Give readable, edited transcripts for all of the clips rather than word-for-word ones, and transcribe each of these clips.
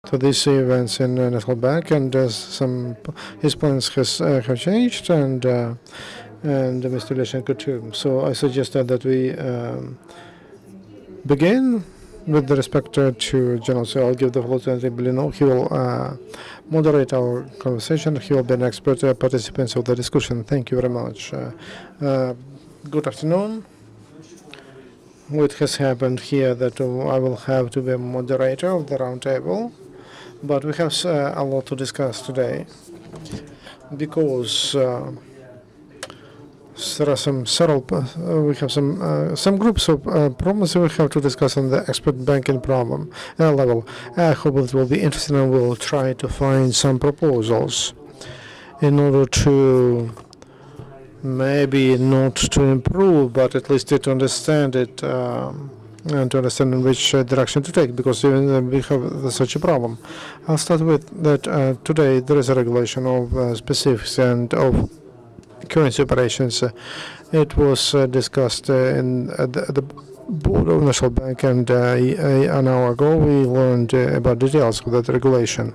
to these events in National Bank, and some his plans have changed, and Mr. Illyashenko too. So I suggested that we begin with the respect to General. So I'll give the floor to Andriy Blinov. He will moderate our conversation. He will be an expert participant of the discussion. Thank you very much. Good afternoon. What has happened here that I will have to be a moderator of the roundtable, but we have a lot to discuss today because there are we have some groups of problems we have to discuss on the expert banking problem level. I hope it will be interesting, and we'll try to find some proposals in order to maybe not to improve, but at least to understand it and to understand in which direction to take, because even we have such a problem. I'll start with that today there is a regulation of specifics and of currency operations. It was discussed at the board of National Bank, and an hour ago we learned about details of that regulation.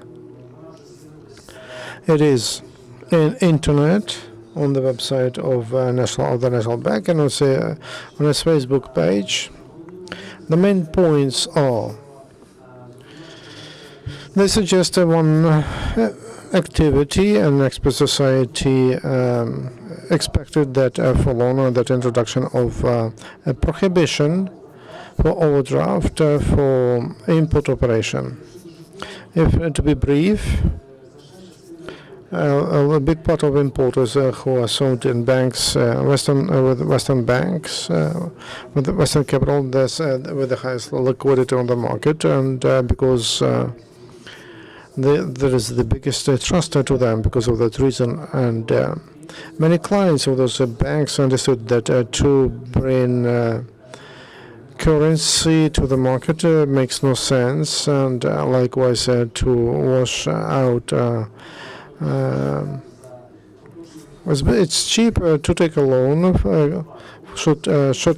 It is in internet on the website of the National Bank, and also on its Facebook page. The main points are: they suggest one activity, and expert society expected that follow that introduction of a prohibition for overdraft for import operation. If to be brief, a big part of importers who are sold in banks, with Western banks, with the Western capital, that's with the highest liquidity on the market, and because there is the biggest trust to them because of that reason. And many clients of those banks understood that to bring currency to the market makes no sense, and likewise to wash out. It's cheaper to take a loan, short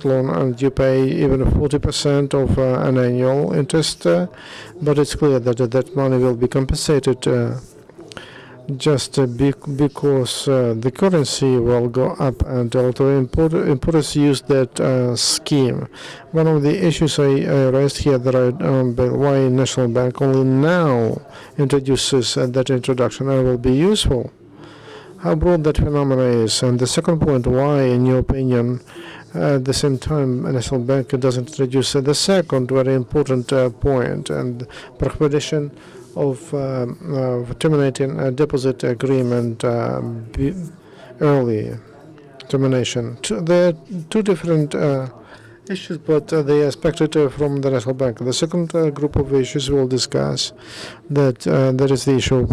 loan, and you pay even 40% of an annual interest, but it's clear that that money will be compensated just because the currency will go up, and a lot of importers use that scheme. One of the issues I raised here that why National Bank only now introduces that introduction will be useful, how broad that phenomena is. And the second point, why, in your opinion, at the same time, National Bank doesn't introduce the second very important point, and prohibition of terminating a deposit agreement early termination. There are two different issues, but they are expected from the National Bank. The second group of issues we'll discuss, that there is the issue of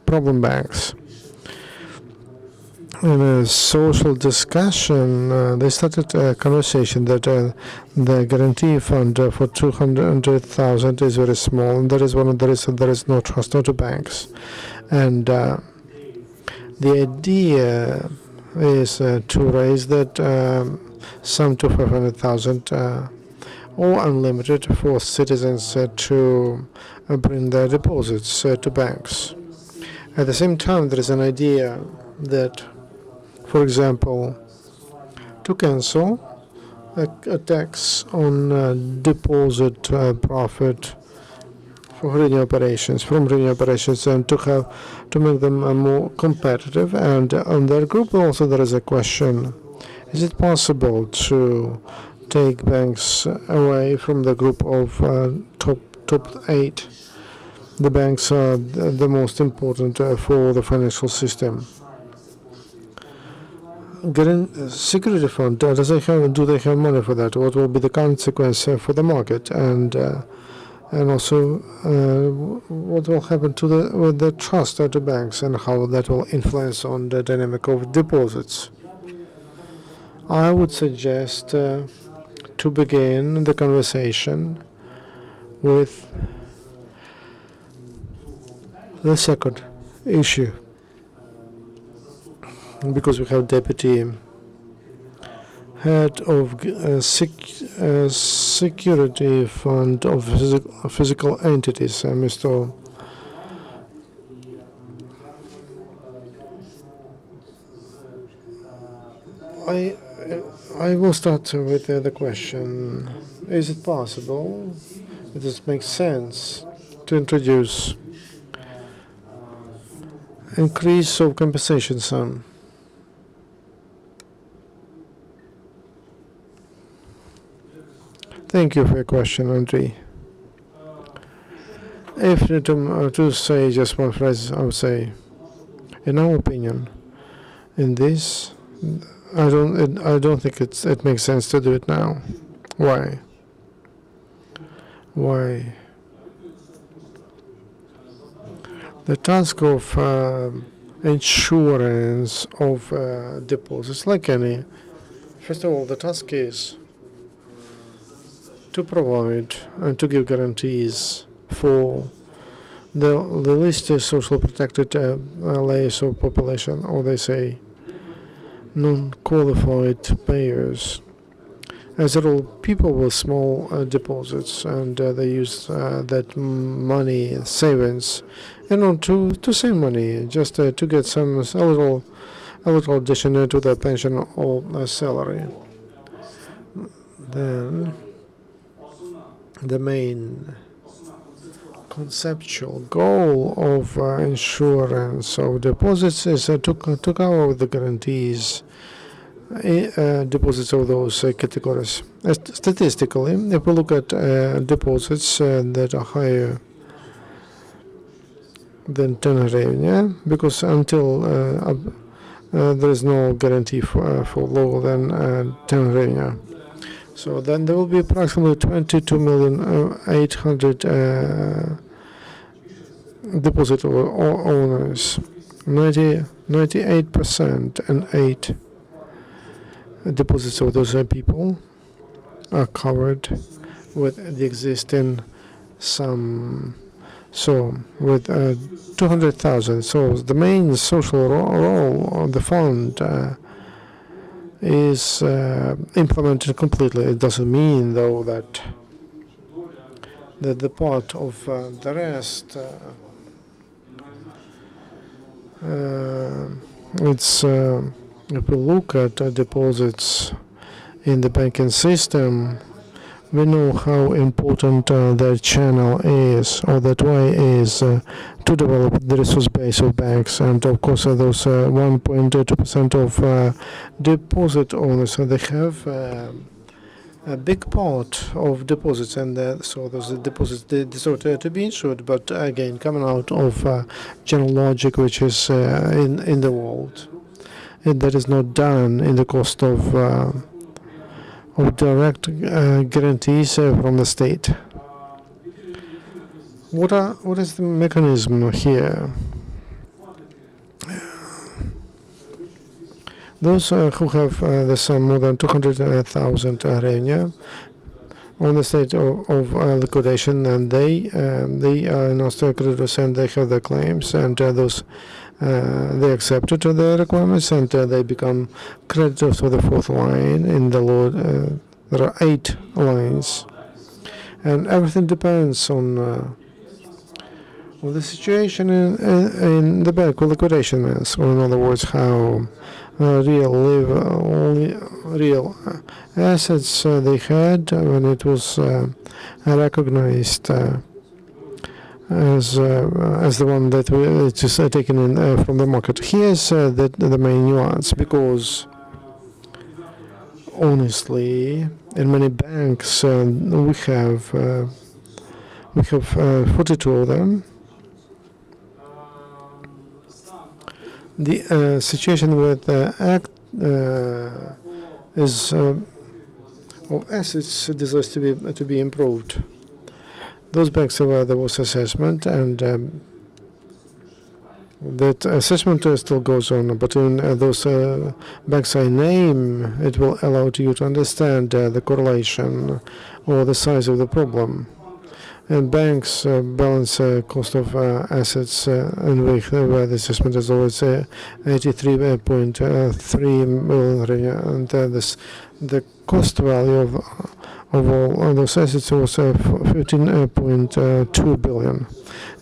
problem banks. In a social discussion, they started a conversation that the guarantee fund for 200,000 is very small, and there is no trust to banks. And the idea is to raise that sum to 500,000 or unlimited for citizens to bring their deposits to banks. At the same time, there is an idea that, for example, to cancel a tax on deposit profit from revenue operations, and to make them more competitive. And on that group also there is a question: is it possible to take banks away from the group of top 8? The banks are the most important for the financial system. Security fund, do they have money for that? What will be the consequence for the market, and also what will happen with the trust to banks, and how that will influence on the dynamic of deposits? I would suggest to begin the conversation with the second issue, because we have deputy head of security fund of physical entities, Mr. I will start with the question. Is it possible? Does it make sense to introduce increase of compensation sum? Thank you for your question, Andriy. If to say just one phrase, I would say, in our opinion, in this, I don't think it makes sense to do it now. Why? Why? The task of insurance of deposits, like any, first of all, the task is to provide and to give guarantees for the least social protected layers of population, or they say non-qualified payers. As a rule, people with small deposits, and they use that money savings in order to save money, just to get a little addition to their pension or salary. Then the main conceptual goal of insurance of deposits is to cover the guarantees deposits of those categories. Statistically, if we look at deposits that are higher than 10 hryvnia, because until there is no guarantee for lower than 10 hryvnia. So then there will be approximately 22,800,000 deposit owners, 98% and 8 deposits of those people are covered with the existing sum. So with 200,000. So the main social role of the fund is implemented completely. It doesn't mean, though, that the part of the rest it's if we look at deposits in the banking system, we know how important that channel is, or that way is, to develop the resource base of banks. And of course, those 1.2% of deposit owners, they have a big part of deposits, and so those deposits they deserve to be insured. But again, coming out of general logic, which is in the world, that is not done in the cost of direct guarantees from the state. What is the mechanism here? Those who have the sum more than 200,000 hryvnia on the state of liquidation, and they are not creditors, and they have their claims, and those they accepted the requirements, and they become creditors of the fourth line in the law. There are 8 lines, and everything depends on the situation in the bank with liquidation is, or in other words, how real assets they had when it was recognized as the one that it is taken in from the market. Here's the main nuance, because honestly, in many banks we have 42 of them. The situation with is of assets deserves to be improved. Those banks where there was assessment, and that assessment still goes on. But in those banks I name, it will allow you to understand the correlation or the size of the problem. And banks balance cost of assets, and where the assessment is always 83.3 million, and the cost value of all those assets was 15.2 billion.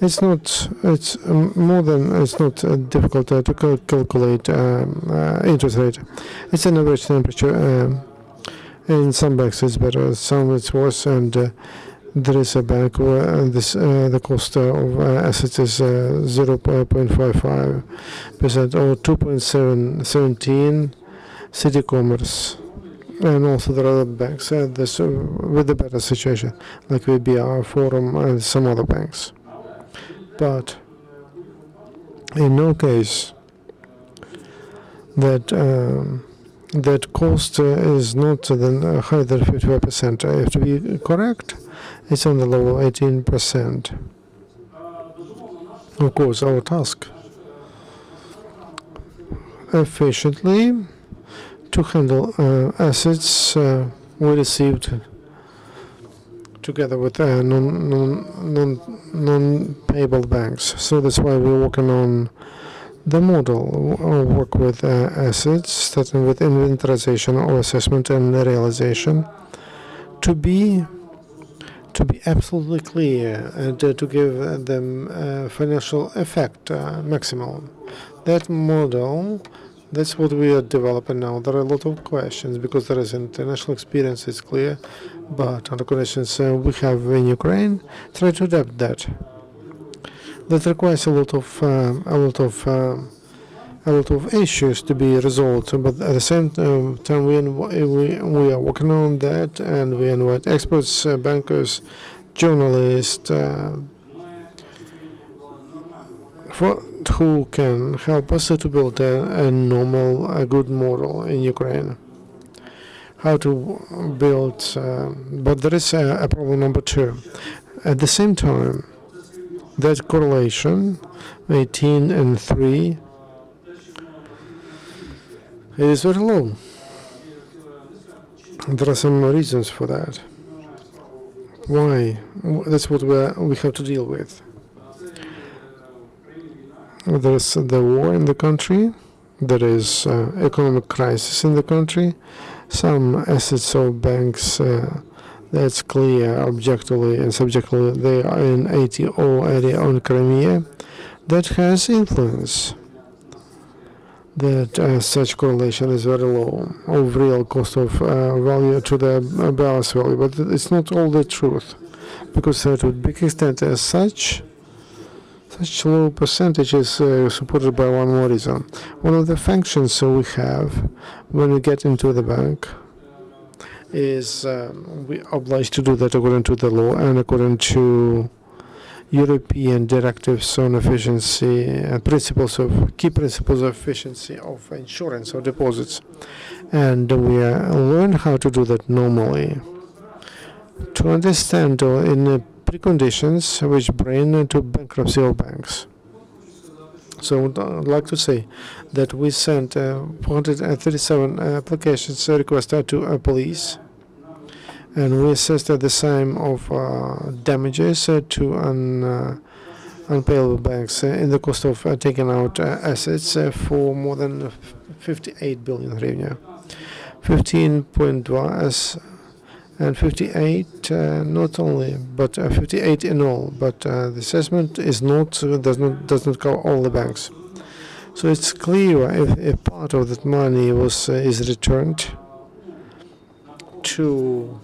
It's not. It's more than. It's not difficult to calculate interest rate. It's an average temperature. In some banks it's better, some it's worse, and there is a bank where the cost of assets is 0.55% or 2.17 City Commerce. And also there are other banks with a better situation, like VBR, Forum, and some other banks. But in no case that that cost is not higher than 55%. I have to be correct. It's on the level of 18%. Of course, our task efficiently to handle assets we received together with non-payable banks. So that's why we're working on the model. Work with assets, starting with inventorization or assessment and realization, to be absolutely clear and to give them financial effect maximum. That model. That's what we are developing now. There are a lot of questions because there is international experience, it's clear, but other conditions we have in Ukraine, try to adapt that. That requires a lot of issues to be resolved, but at the same time we are working on that, and we invite experts, bankers, journalists, who can help us to build a normal, good model in Ukraine. How to build, but there is a problem number two. At the same time, that correlation, 18 and 3, it is very low. There are some reasons for that. Why? That's what we have to deal with. There's the war in the country, there is economic crisis in the country, some assets of banks, that's clear objectively and subjectively, they are in ATO area on Crimea, that has influence. That such correlation is very low of real cost of value to the balance value, but it's not all the truth, because to a big extent as such low percentage is supported by one more reason. One of the functions we have when we get into the bank is we are obliged to do that according to the law and according to European directives on efficiency and key principles of efficiency of insurance or deposits. And we learn how to do that normally. To understand in preconditions which bring into bankruptcy of banks. So I'd like to say that we sent 437 applications requested to police, and we assessed the sum of damages to unpayable banks in the cost of taking out assets for more than 58 billion hryvnia, 15.2 and 58 not only, but 58 in all. But the assessment is does not cover all the banks. So it's clear if part of that money is returned to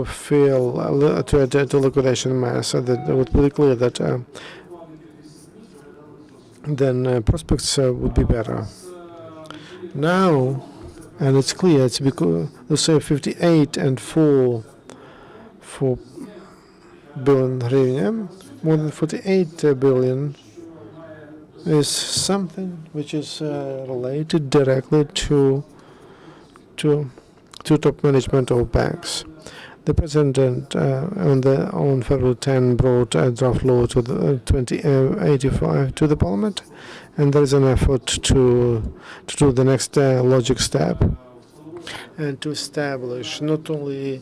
fill to liquidation mass, that would be clear that then prospects would be better. Now. And it's clear, it's because let's say 58 and 4 billion hryvnia, more than 48 billion is something which is related directly to top management of banks. The president on February 10 brought a draft law to the 2085 to the parliament, and there is an effort to do the next logic step and to establish not only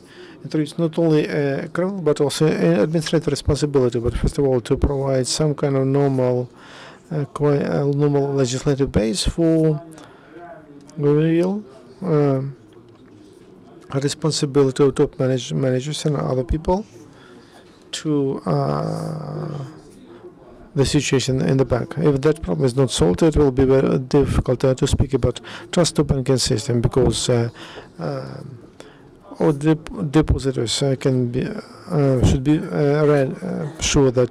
criminal but also administrative responsibility. But first of all, to provide some kind of normal legislative base for real a responsibility of top managers and other people to the situation in the bank. If that problem is not solved, it will be very difficult to speak about trust to banking system, because all depositors can be should be sure that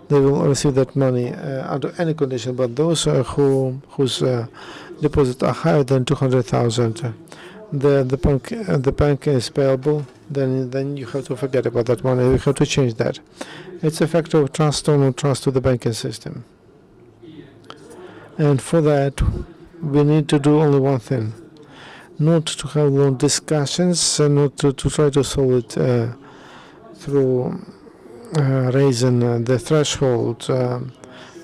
they will receive that money under any condition. But those whose deposits are higher than 200,000, the bank is payable. Then you have to forget about that money. You have to change that. It's a factor of trust or no trust to the banking system. And for that, we need to do only one thing: not to have long discussions, and not to try to solve it through raising the threshold.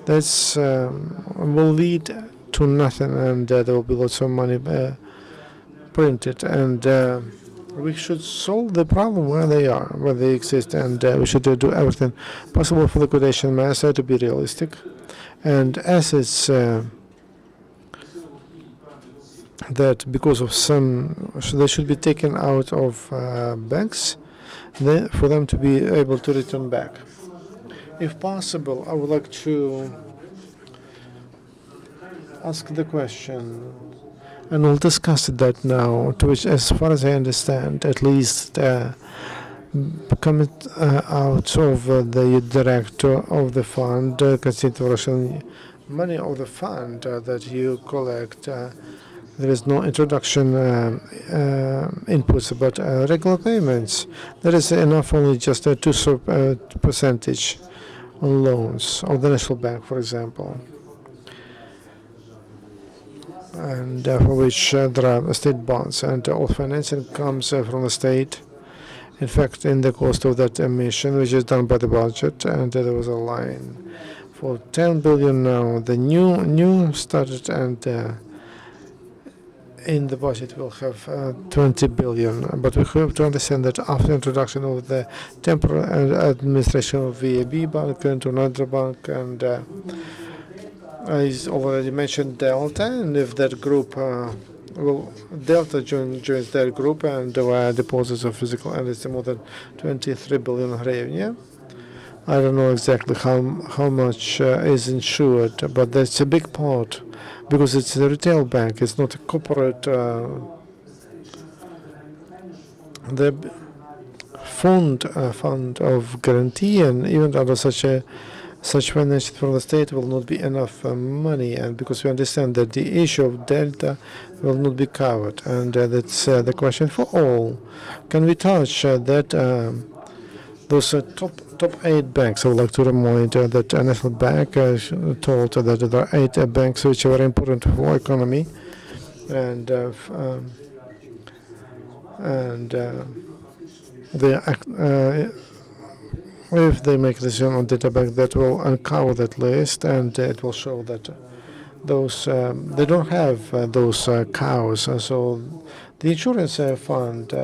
That's will lead to nothing, and there will be lots of money printed. And we should solve the problem where they exist, and we should do everything possible for liquidation measure to be realistic. And as it's that because of they should be taken out of banks, for them to be able to return back. If possible, I would like to ask the question, and we'll discuss that now, to which, as far as I understand, at least coming out of the director of the fund, considering money of the fund that you collect, there is no introduction inputs, but regular payments. There is enough only just a 2% on loans of the National Bank, for example, and for which there are state bonds, and all financing comes from the state. In fact, in the cost of that emission, which is done by the budget, and there was a line for 10 billion now. The new started, and in the budget we'll have 20 billion. But we have to understand that after introduction of the temporary administration of VAB bank into another bank, and I already mentioned Delta, and if that group Delta joins that group, and there were deposits of physical entities more than 23 billion hryvnia. I don't know exactly how much is insured, but that's a big part, because it's a retail bank. It's not a corporate. The fund of guarantee, and even under such financing from the state will not be enough money, and because we understand that the issue of Delta will not be covered, and that's the question for all. Can we touch that? Those top 8 banks. I would like to remind that National Bank told that there are 8 banks which are very important for our economy, and if they make a decision on data bank, that will uncover that list, and it will show that those they don't have those cows. So the insurance fund.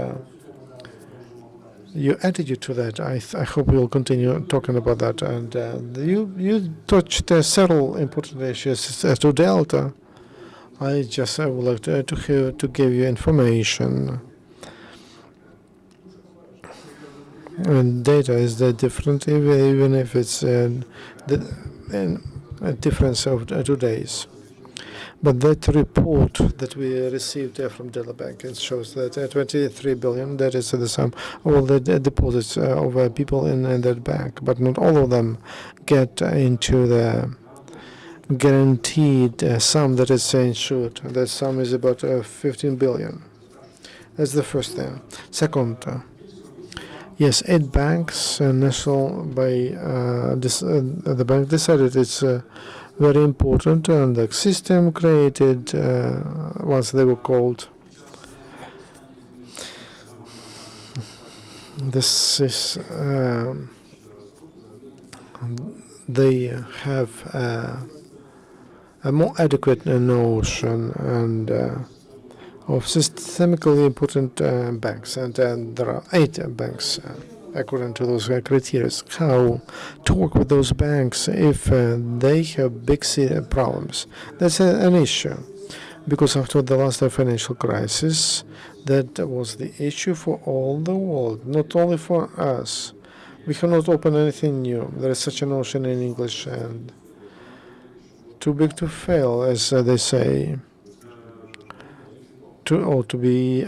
Your attitude to that, I hope we will continue talking about that. And you touched several important issues as to Delta. I would like to give you information. And data is different, even if it's a difference of 2 days. But that report that we received from Delta Bank, it shows that 23 billion, that is the sum of all the deposits of people in that bank. But not all of them get into the guaranteed sum that is insured. That sum is about 15 billion. That's the first thing. Second, yes, 8 banks, national by the bank decided it's very important, and the system created once they were called. This is they have a more adequate notion and of systemically important banks, and there are 8 banks. According to those criteria, how to work with those banks if they have big problems. That's an issue, because after the last financial crisis, That was the issue for all the world, not only for us. We cannot open anything new. There is such a notion in English, and too big to fail, as they say, to be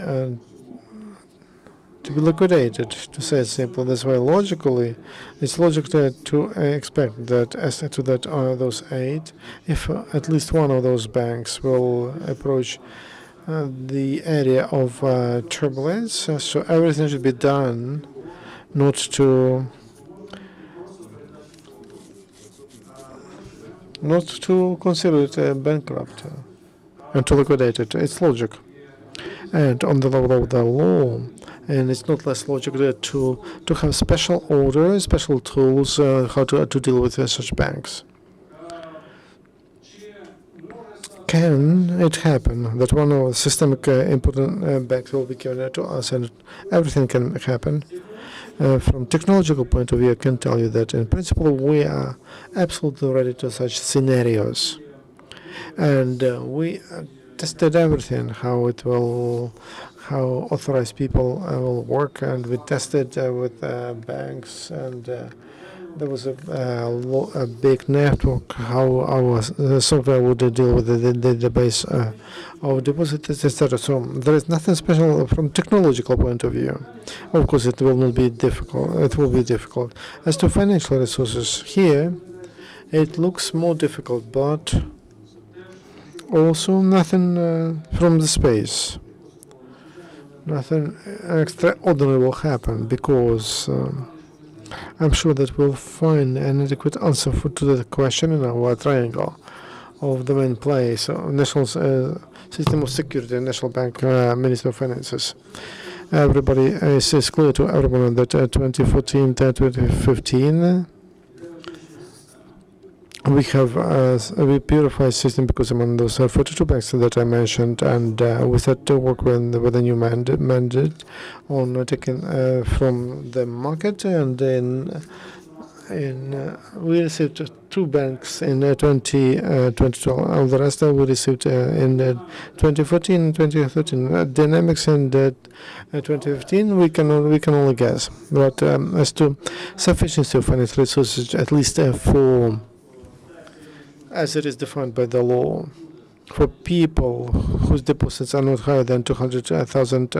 liquidated, to say it simple. That's why logically, it's logical to expect that as to that those 8, if at least one of those banks will approach the area of turbulence, so everything should be done not to consider it bankrupt and to liquidate it. It's logic. And on the level of the law, and it's not less logical to have special orders, special tools how to deal with such banks. Can it happen that one of the systemic important banks will be given to us, and everything can happen? From technological point of view, I can tell you that in principle we are absolutely ready to such scenarios, and we tested everything, how authorized people will work, and we tested with banks, and there was a big network, how our software would deal with the database of deposits, etc. So there is nothing special from technological point of view. Of course, it will not be difficult. It will be difficult. As to financial resources, here it looks more difficult, but also nothing from the space. Nothing extraordinary will happen, because I'm sure that we'll find an adequate answer to the question in our triangle of the main place, so National System of Security, National Bank, Minister of Finances. Everybody is clear to everyone that 2014 to 2015 we have a purified system, because among those 42 banks that I mentioned, and we started to work with a new mandate on taking from the market, and then we received 2 banks in 2012, and the rest we received in 2014 and 2013. Dynamics in 2015 we can only guess, but as to sufficiency of financial resources, at least for as it is defined by the law, for people whose deposits are not higher than 200,000,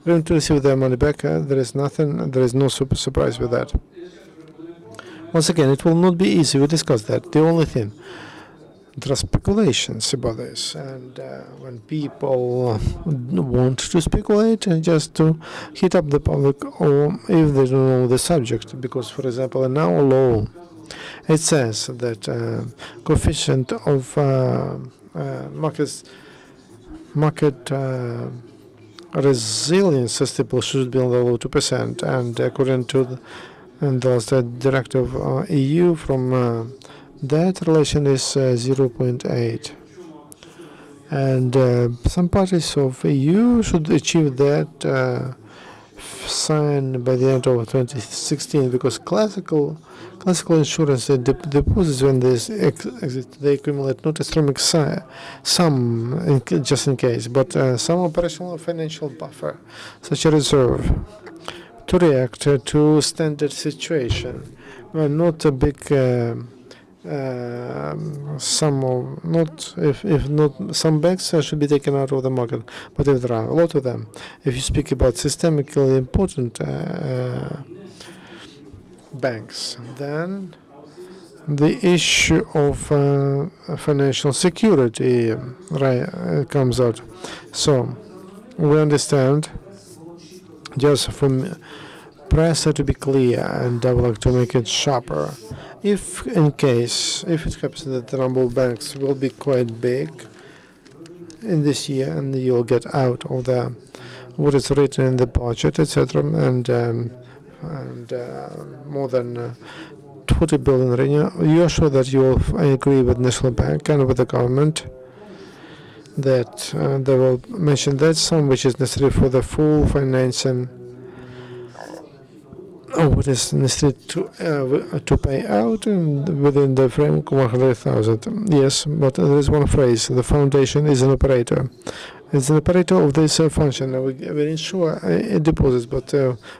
going to receive their money back, there is no surprise with that. Once again, it will not be easy. We discussed that. The only thing, there are speculations about this, and when people want to speculate and just to hit up the public, or if they don't know the subject, because, for example, in our law, it says that coefficient of market resilience stable should be below 2%, and according to the last directive EU, from that relation is 0.8, and some parties of EU should achieve that sign by the end of 2016, because classical insurance deposits, when this exit, they accumulate not astronomical sum just in case, but some operational financial buffer, such a reserve, to react to standard situation. Well, not a big sum of, not if not some banks should be taken out of the market, but if there are a lot of them, if you speak about systemically important banks, then the issue of financial security comes out. So we understand, just from press to be clear, and I would like to make it sharper. If it happens that the number of banks will be quite big in this year, and you'll get out of the what is written in the budget, etc., and more than 20 billion, you are sure that you will agree with National Bank and with the government that they will mention that sum which is necessary for the full financing what is necessary to pay out within the framework of 100,000. Yes, but there is one phrase: the foundation is an operator. As an operator of this function, we ensure deposits, but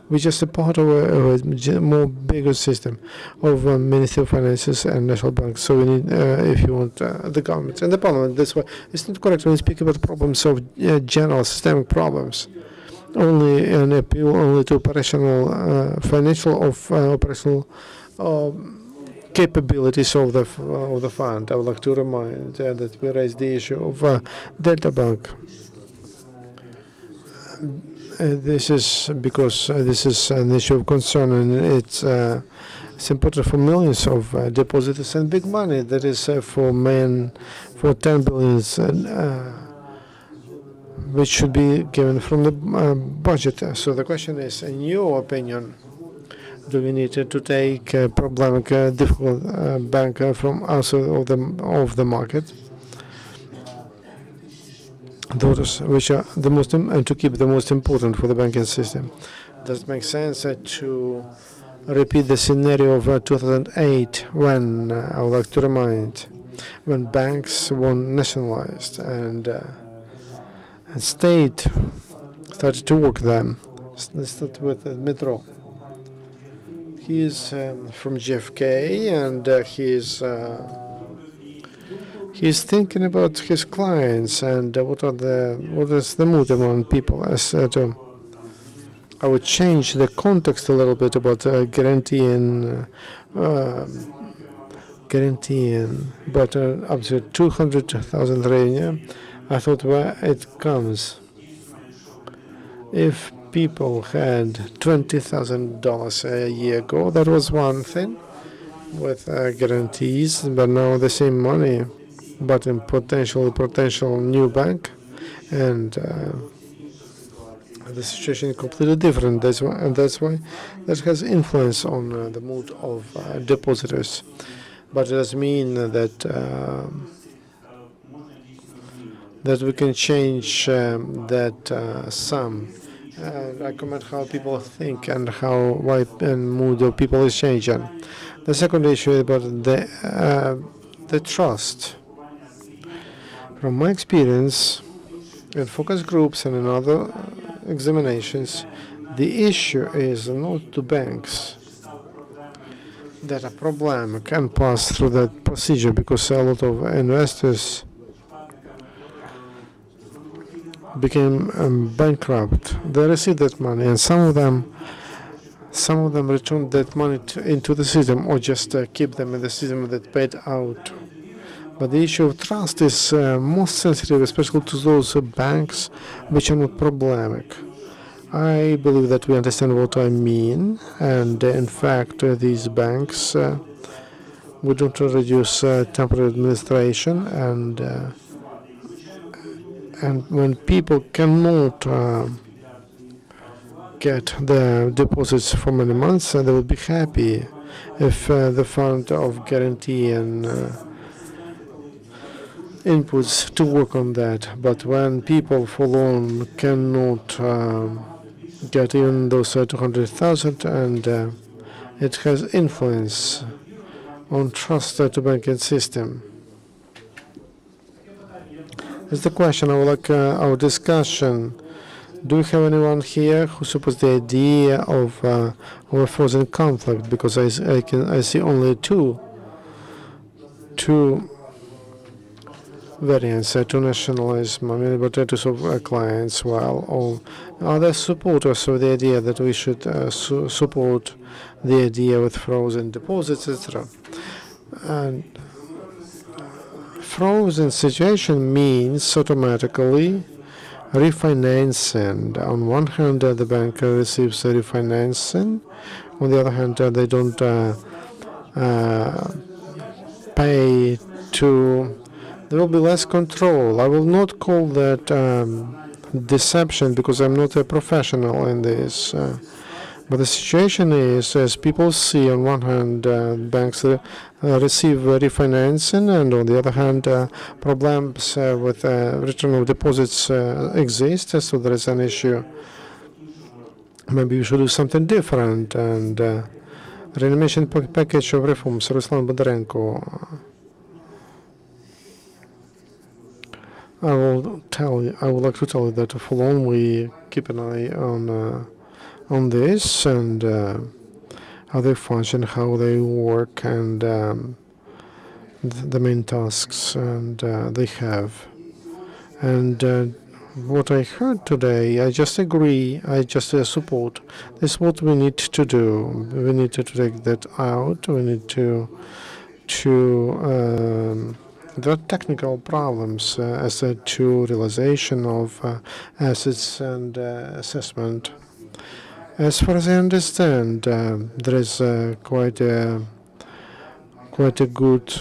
we're just a part of a more bigger system of Ministry of Finances and National Banks. So we need, if you want, the government and the parliament. That's why it's not correct when we speak about problems of general systemic problems. Only an appeal only to operational, financial of operational capabilities of the fund. I would like to remind that we raised the issue of Delta Bank. This is because this is an issue of concern, and it's important for millions of depositors and big money. That is for 10 billions, which should be given from the budget. So the question is, in your opinion, do we need to take a problematic, difficult bank from outside of the market? Those which are the most and to keep the most important for the banking system. Does it make sense to repeat the scenario of 2008 when I would like to remind when banks were nationalized and state started to work them? Let's start with Dmytro. He is from GFK and he's thinking about his clients and what is the mood among people. I would change the context a little bit about guaranteeing, but up to 200,000 hryvnia. I thought where it comes. If people had $20,000 a year ago, that was one thing with guarantees, but now the same money, but in potential new bank, and the situation is completely different. That's why that has influence on the mood of depositors. But it doesn't mean that that we can change that sum. I comment how people think and why mood of people is changing. The second issue is about the trust. From my experience in focus groups and in other examinations, the issue is not the banks that a problem can pass through that procedure because a lot of investors became bankrupt. They received that money, and some of them returned that money into the system, or just keep them in the system that paid out. But the issue of trust is most sensitive, especially to those banks which are not problematic. I believe that we understand what I mean, and in fact, these banks we don't reduce temporary administration and when people cannot get the deposits for many months, they will be happy if the fund of guarantee and inputs to work on that. But when people for long cannot get even those 200,000, and it has influence on trust to banking system. Is the question. I would like our discussion. Do we have anyone here who supports the idea of a frozen conflict? Because I see only two variants to nationalism. I mean, but to solve clients, while all other supporters of the idea that we should support the idea with frozen deposits, etc. And frozen situation means automatically refinancing. On one hand, the bank receives a refinancing. On the other hand, they don't pay to. There will be less control. I will not call that deception because I'm not a professional in this. But the situation is, as people see, on one hand, banks receive refinancing, and on the other hand, problems with return of deposits exist, so there is an issue. Maybe we should do something different. And reanimation package of reforms, Ruslan, Bondarenko. I would like to tell you that for long we keep an eye on this and how they function, how they work, and the main tasks and they have. And what I heard today, I just agree, I just support. This is what we need to do. We need to take that out. We need to there are technical problems as to realization of assets and assessment. As far as I understand, there is quite a good.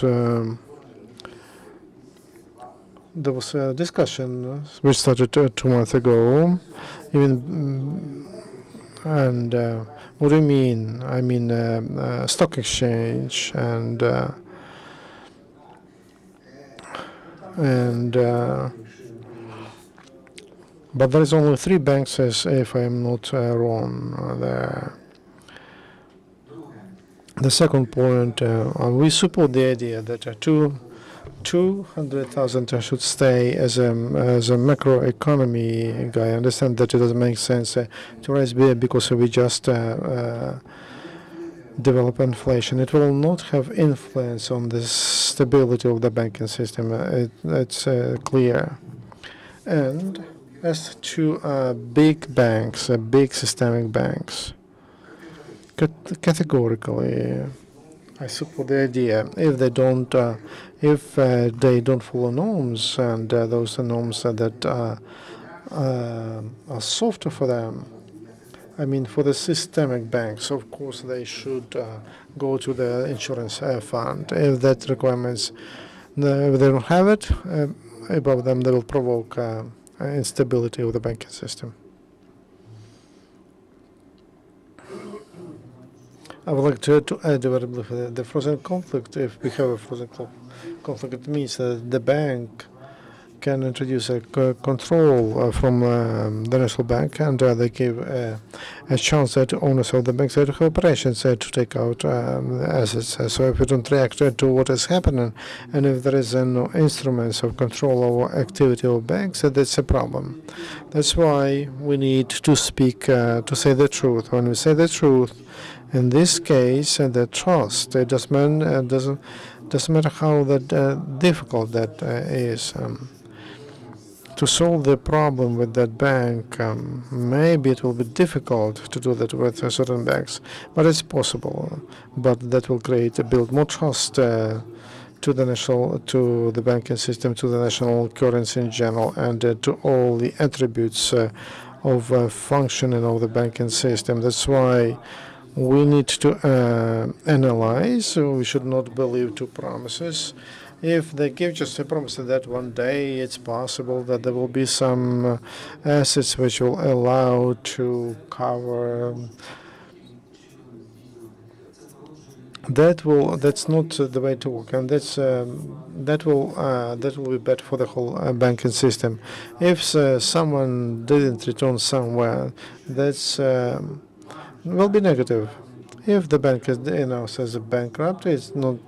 There was a discussion which started 2 months ago, and what do you mean? I mean stock exchange and but there is only 3 banks, as if I am not wrong. The second point, we support the idea that 200,000 should stay as a macroeconomy guy. I understand that it doesn't make sense to raise because we just develop inflation. It will not have influence on the stability of the banking system. It's clear. And as to big banks, big systemic banks, categorically, I support the idea. If they don't follow norms, and those are norms that are softer for them, I mean, for the systemic banks, of course, they should go to the insurance fund. If that requirements, if they don't have it above them, they will provoke instability of the banking system. I would like to add very briefly the frozen conflict. If we have a frozen conflict, it means that the bank can introduce a control from the national bank, and they give a chance to owners of the banks to have operations to take out assets. So if we don't react to what is happening, and if there is no instruments of control over activity of banks, that's a problem. That's why we need to speak, to say the truth. When we say the truth, in this case, the trust, it doesn't matter how difficult that is. To solve the problem with that bank, maybe it will be difficult to do that with certain banks, but it's possible. But that will build more trust to the banking system, to the national currency in general, and to all the attributes of functioning of the banking system. That's why we need to analyze. We should not believe to promises. If they give just a promise that one day it's possible that there will be some assets which will allow to cover, that's not the way to work, and that will be bad for the whole banking system. If someone didn't return somewhere, that's will be negative. If the bank is announced as a bankrupt, it's not.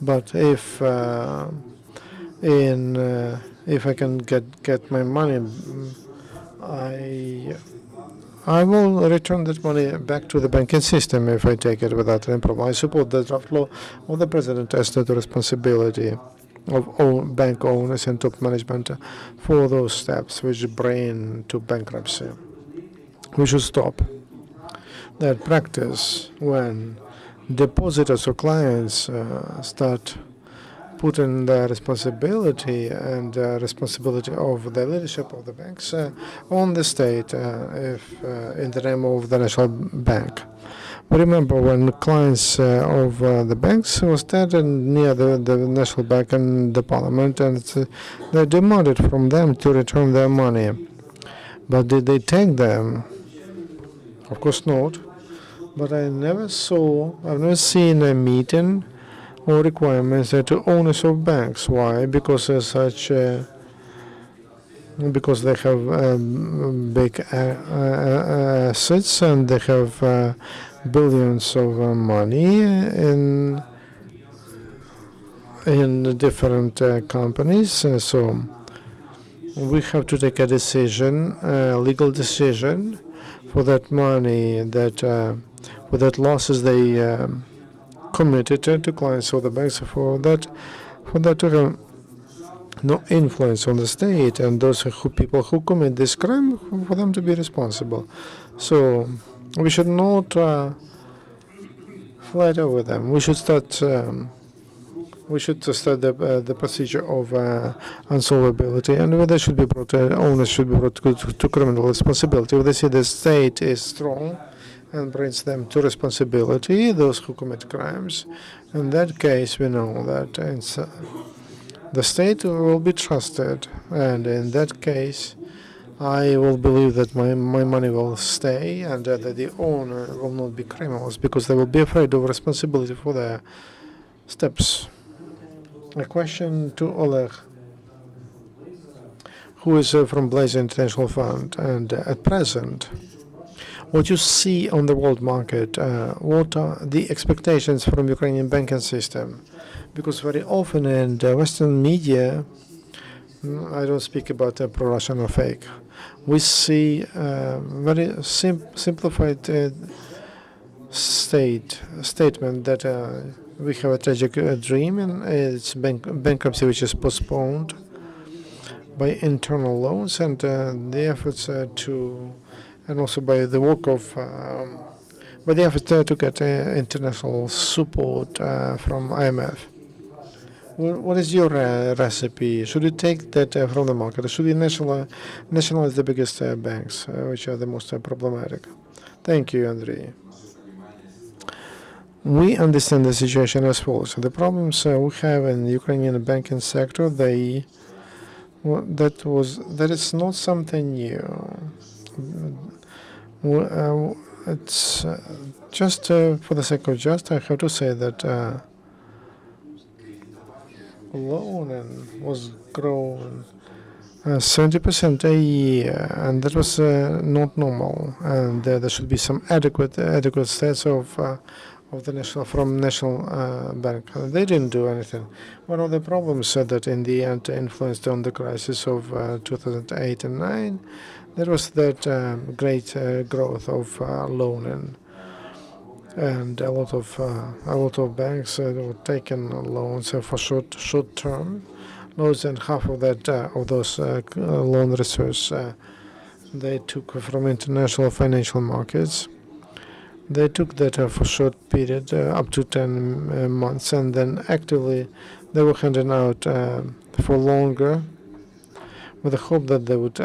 But if if I can get my money, I will return that money back to the banking system if I take it without any problem. I support the draft law of the president as to the responsibility of bank owners and top management for those steps which bring to bankruptcy. We should stop that practice when depositors or clients start putting the responsibility and responsibility of the leadership of the banks on the state, if in the name of the national bank. But remember, when clients of the banks were standing near the national bank and the parliament, and they demanded from them to return their money. But did they take them? Of course not. But I've never seen a meeting or requirements to owners of banks. Why? Because because they have big assets and they have billions of money in different companies. So we have to take a decision, a legal decision, for that money that for that losses they committed to clients or the banks for that to have no influence on the state and those people who commit this crime for them to be responsible. So we should not flight over them. We should start. We should start the procedure of unsolvability, and whether should be brought, owners should be brought to criminal responsibility. If they see the state is strong and brings them to responsibility, those who commit crimes, in that case, we know that the state will be trusted, and in that case, I will believe that my money will stay and that the owner will not be criminals because they will be afraid of responsibility for their steps. A question to Oleh, who is from Bleyzer International Fund, and at present, what you see on the world market, what are the expectations from Ukrainian banking system? Because very often in the Western media, I don't speak about pro-Russian or fake, we see very simplified statement that we have a tragic dream and it's bankruptcy which is postponed by internal loans and the efforts and also by the work of by the efforts to get international support from IMF. What is your recipe? Should you take that from the market? Should you nationalize the biggest banks, which are the most problematic? Thank you, Andriy. We understand the situation as follows. The problems we have in the Ukrainian banking sector, that is not something new. It's just for the sake of just, I have to say that loan was growing 70% a year, and that was not normal. And there should be some adequate stats of the national bank. They didn't do anything. One of the problems that in the end influenced on the crisis of 2008 and 9, there was that great growth of loaning, and a lot of banks were taking loans for short term loans, and half of that of those loan reserves they took from international financial markets. They took that for short period, up to 10 months, and then actively they were handing out for longer, with the hope that they would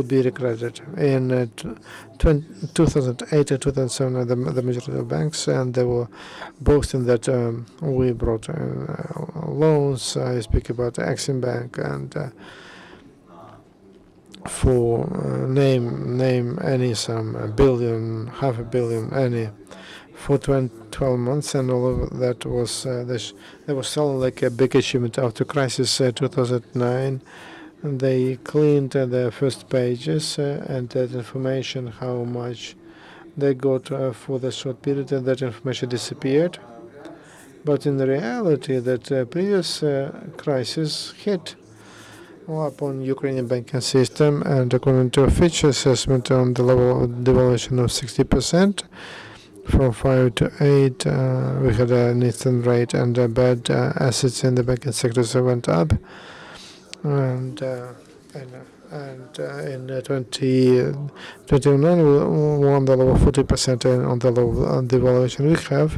be regretted. In 2008 or 2007, the majority of banks, and they were boasting that we brought loans. I speak about Exim Bank and. For name any sum, a billion, half a billion, any, for 12 months, and all of that was they were selling like a big achievement after crisis 2009. And they cleaned the first pages and that information, how much they got for the short period, and that information disappeared. But in the reality, that previous crisis hit upon Ukrainian banking system, and according to a Fitch assessment on the level of devaluation of 60%, from 5 to 8, we had an instant rate, and bad assets in the banking sector went up, and in 2029 we were on the level of 40% on the level of devaluation we have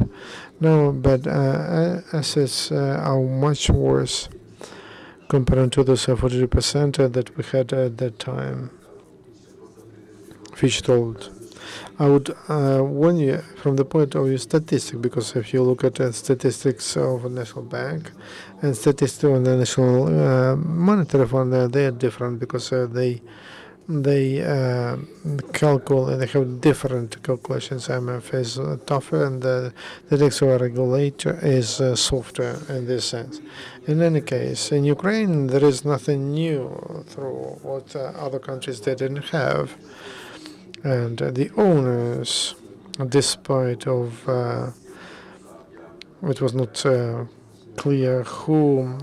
now, but assets are much worse compared to those 40% that we had at that time. Fitch told. I would warn you from the point of view statistic, because if you look at statistics of a national bank and statistics on the national monetary fund, they are different, because they calculate, they have different calculations. IMF is tougher, and the tax regulator is softer in this sense. In any case, in Ukraine, there is nothing new through what other countries they didn't have. And the owners, despite of it was not clear who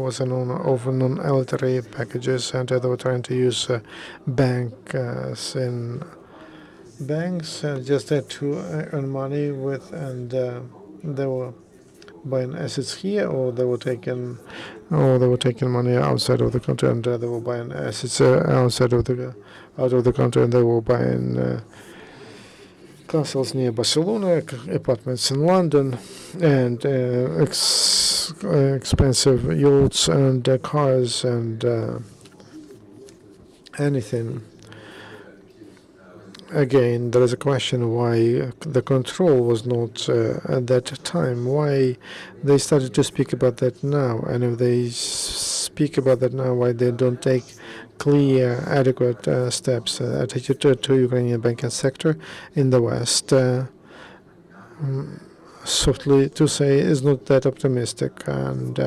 was an owner of non-elitary packages, and they were trying to use banks just to earn money with, and they were buying assets here, or they were taking money outside of the country, and they were buying assets out of the country, and they were buying castles near Barcelona, apartments in London, and expensive yachts and cars and anything. Again, there is a question why the control was not at that time, why they started to speak about that now, and if they speak about that now, why they don't take clear, adequate steps. Attitude to Ukrainian banking sector in the West, softly to say, is not that optimistic, and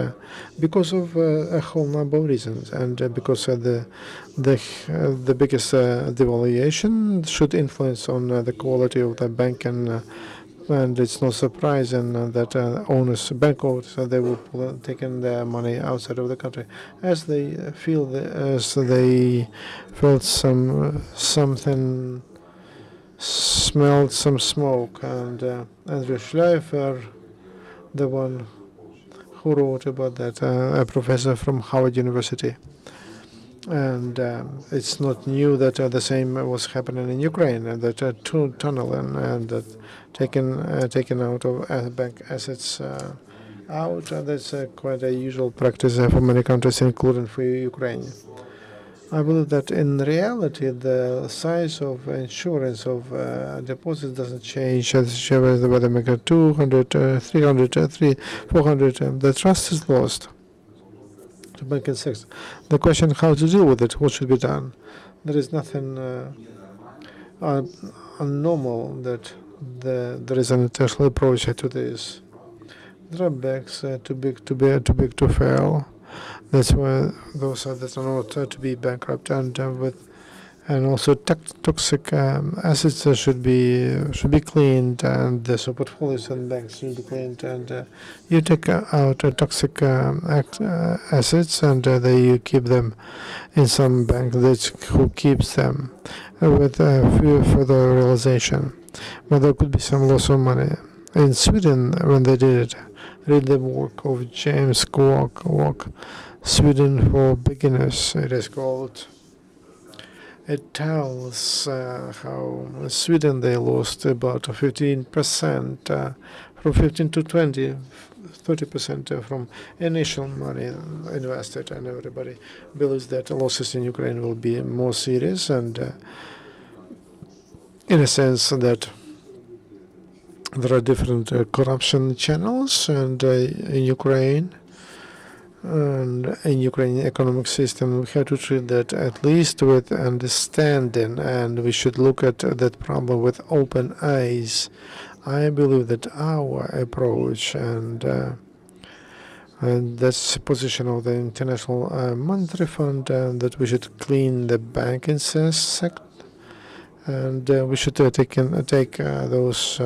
because of a whole number of reasons, and because the biggest devaluation should influence on the quality of the bank, and it's not surprising that bank owners, they will taking their money outside of the country as they felt something, smelled some smoke. And Andriy Olenchyk, the one who wrote about that, a professor from Howard University. And it's not new that the same was happening in Ukraine, and that tunneling and that taken out of bank assets out. That's quite a usual practice for many countries, including for Ukraine. I believe that in reality, the size of insurance of deposits doesn't change. Whether make 200, 300, 400, the trust is lost to banking sector. The question how to deal with it, what should be done. There is nothing abnormal that there is an international approach to this. There are banks too big to fail. That's why those are that are not to be bankrupt, and also toxic assets should be cleaned, and so portfolios and banks should be cleaned, and you take out toxic assets, and you keep them in some bank who keeps them with few further realization. But there could be some loss of money. In Sweden, when they did it, read the work of James Kwok, Sweden for Beginners, it is called. It tells how Sweden, they lost about 15%, from 15 to 20, 30% from initial money invested, and everybody believes that losses in Ukraine will be more serious, and in a sense that there are different corruption channels, and in Ukraine, and in Ukrainian economic system, we have to treat that at least with understanding, and we should look at that problem with open eyes. I believe that our approach, and that's the position of the International Monetary Fund, that we should clean the banking sector, and we should take those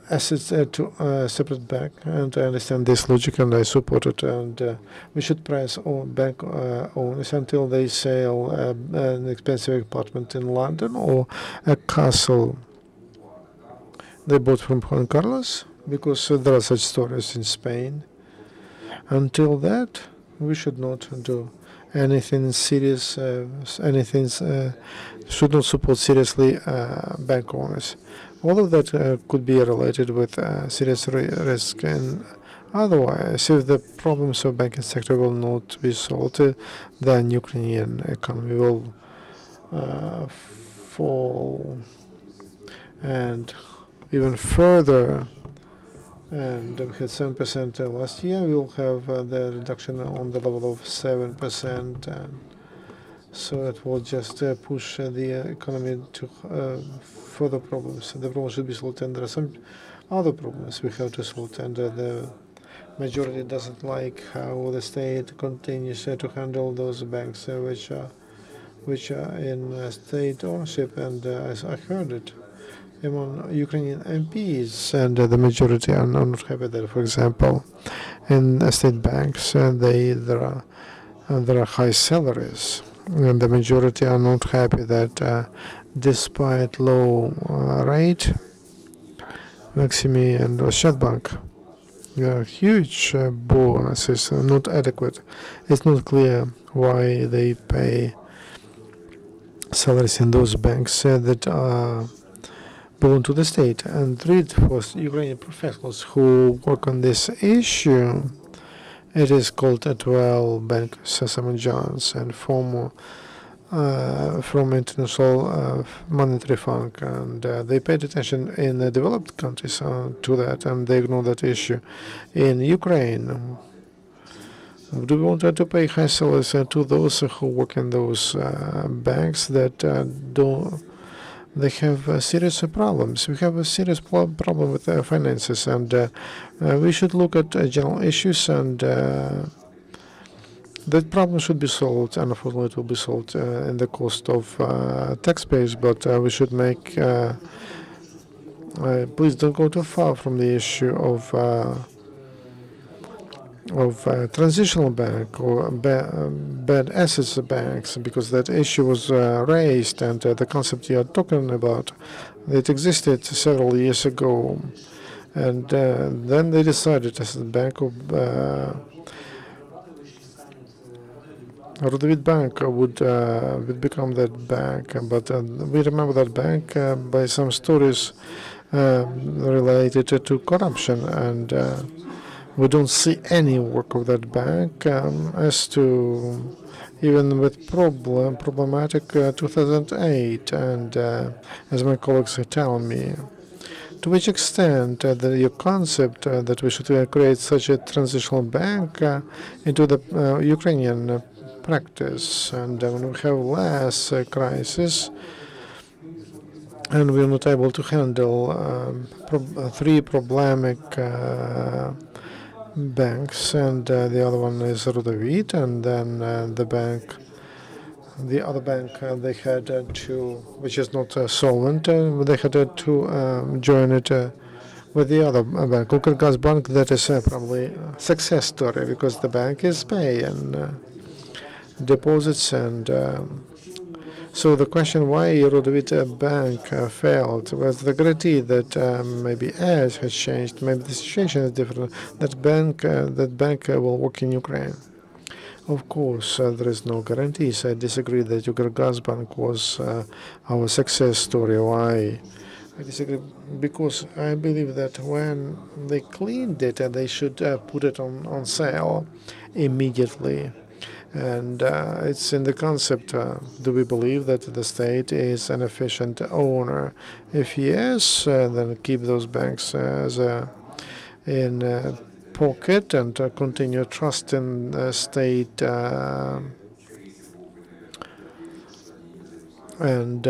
assets to separate bank, and I understand this logic, and I support it. And we should price bank owners until they sell an expensive apartment in London or a castle they bought from Juan Carlos, because there are such stories in Spain. Until that, we should not do anything serious. Should not support seriously bank owners. All of that could be related with serious risk, and otherwise, if the problems of banking sector will not be solved, then Ukrainian economy will fall and even further. And we had 7% last year. We will have the reduction on the level of 7%, and so it will just push the economy to further problems. The problem should be solved, and there are some other problems we have to solve, and the majority doesn't like how the state continues to handle those banks which are in state ownership. And as I heard it, among Ukrainian MPs, and the majority are not happy that, for example, in state banks, there are high salaries, and the majority are not happy that despite low rate, Maximi and Roshadbank, huge bonuses are not adequate. It's not clear why they pay salaries in those banks that belong to the state. And read for Ukrainian professionals who work on this issue. It is called 12 Bank Sesame Jones and former from International Monetary Fund, and they paid attention in the developed countries to that, and they ignore that issue. In Ukraine, do we want to pay high salaries to those who work in those banks that don't? They have serious problems. We have a serious problem with their finances, and we should look at general issues, and that problem should be solved. And unfortunately, it will be solved in the cost of taxpayers. But we should make. Please don't go too far from the issue of transitional bank or bad assets banks, because that issue was raised, and the concept you are talking about, it existed several years ago, and then they decided as the bank of Rodovit Bank would become that bank, but we remember that bank by some stories related to corruption, and we don't see any work of that bank as to even with problematic 2008, and as my colleagues are telling me, to which extent your concept that we should create such a transitional bank into the Ukrainian practice, and when we have less crisis and we're not able to handle three problematic banks, and the other one is Rodovit, and then the other bank they had to, which is not solvent, they had to join it with the other bank, Ukrgazbank. That is probably a success story because the bank is paying deposits, and so the question why Rodovit Bank failed was the guarantee that maybe as has changed, maybe the situation is different. That bank will work in Ukraine. Of course, there is no guarantees. I disagree that Ukrgazbank was our success story. Why? I disagree because I believe that when they cleaned it, they should put it on sale immediately. And it's in the concept, do we believe that the state is an efficient owner? If yes, then keep those banks as in pocket and continue trusting the state and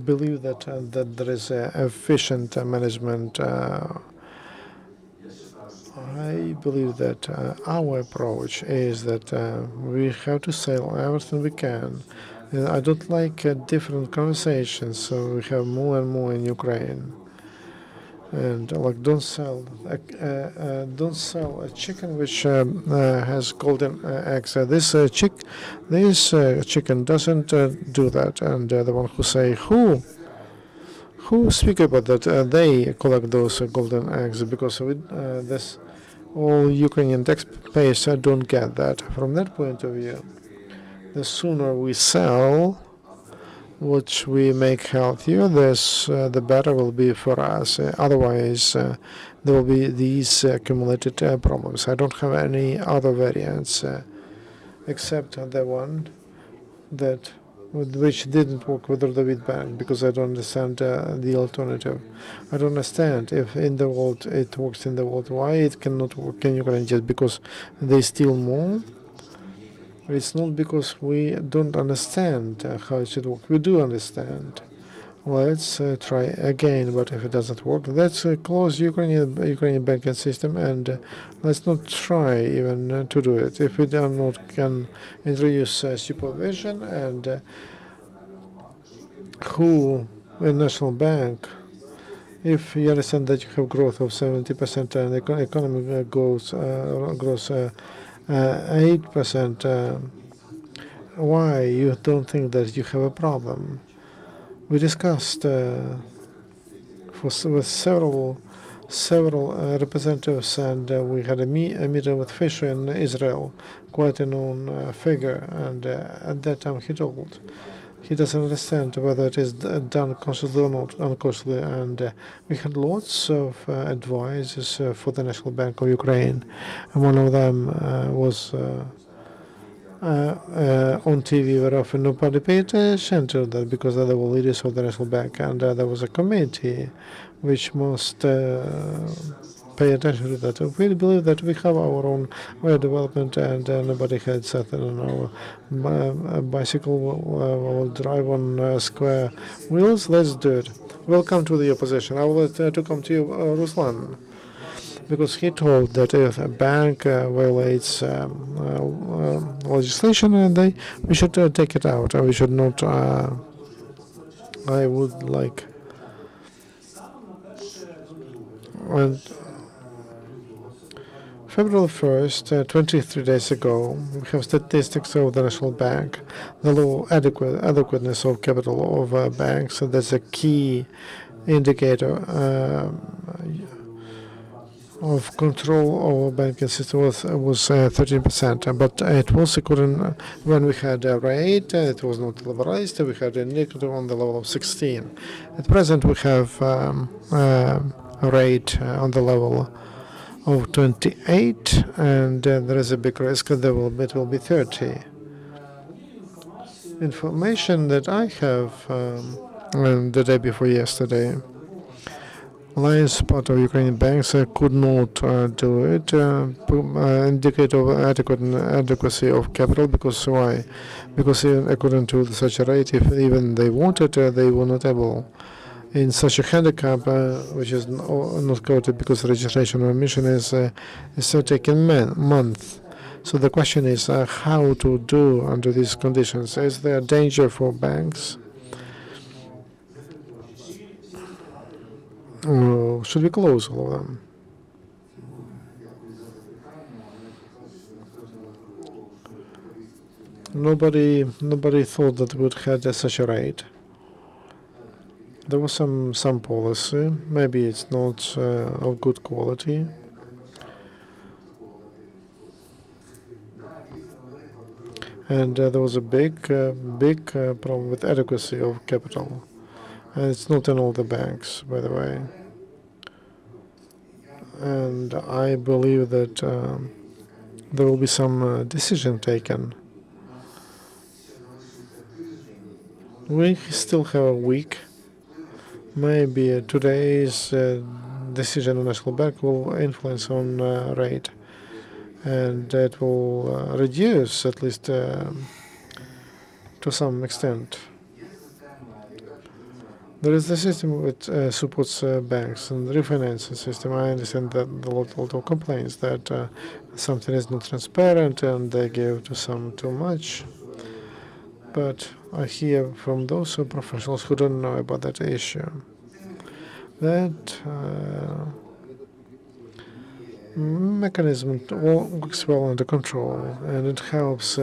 believe that there is efficient management. I believe that our approach is that we have to sell everything we can. I don't like different conversations, so we have more and more in Ukraine. And like don't sell a chicken which has golden eggs. This chicken doesn't do that. And the one who say who speak about that, they collect those golden eggs, because this all Ukrainian taxpayers don't get that. From that point of view, the sooner we sell, which we make healthier, the better will be for us. Otherwise, there will be these accumulated problems. I don't have any other variants except the one which didn't work with Rodovit Bank, because I don't understand the alternative. I don't understand if in the world it works in the world, why it cannot work in Ukraine just because they steal more. It's not because we don't understand how it should work. We do understand. Let's try again, but if it doesn't work, let's close Ukrainian banking system, and let's not try even to do it. If we do not can introduce supervision, and who in national bank, if you understand that you have growth of 70% and the economy grows 8%, why you don't think that you have a problem? We discussed with several representatives, and we had a meeting with Fisher in Israel, quite a known figure, and at that time he doesn't understand whether it is done consciously or not unconsciously, and we had lots of advices for the National Bank of Ukraine, and one of them was on TV very often. Nobody paid attention to that because they were leaders of the National Bank, and there was a committee which must pay attention to that. We believe that we have our own way of development, and nobody had said, I don't know, a bicycle will drive on square wheels. Let's do it. Welcome to the opposition. I will let to come to you, Ruslan, because he told that if a bank violates legislation, and we should take it out, and we should not. I would like. And February 1st, 23 days ago, we have statistics of the National Bank, the low adequateness of capital of banks. So that's a key indicator of control of banking system was 13%, but it was according when we had a rate, it was not liberalized. We had a negative on the level of 16. At present, we have a rate on the level of 28, and there is a big risk that it will be 30. Information that I have the day before yesterday, lion's part of Ukrainian banks could not do it, indicate of adequacy of capital, because why? Because according to such a rate, if even they wanted, they were not able. In such a handicap, which is not covered because registration of emission is taking month. So the question is how to do under these conditions. Is there danger for banks? Should we close all of them? Nobody thought that we would have such a rate. There was some policy. Maybe it's not of good quality. And there was a big problem with adequacy of capital. And it's not in all the banks, by the way. And I believe that there will be some decision taken. We still have a week. Maybe today's decision on National Bank will influence on rate, and it will reduce at least to some extent. There is the system which supports banks and the refinancing system. I understand that a lot of complaints that something is not transparent and they give to some too much. But I hear from those professionals who don't know about that issue that mechanism works well under control, and it helps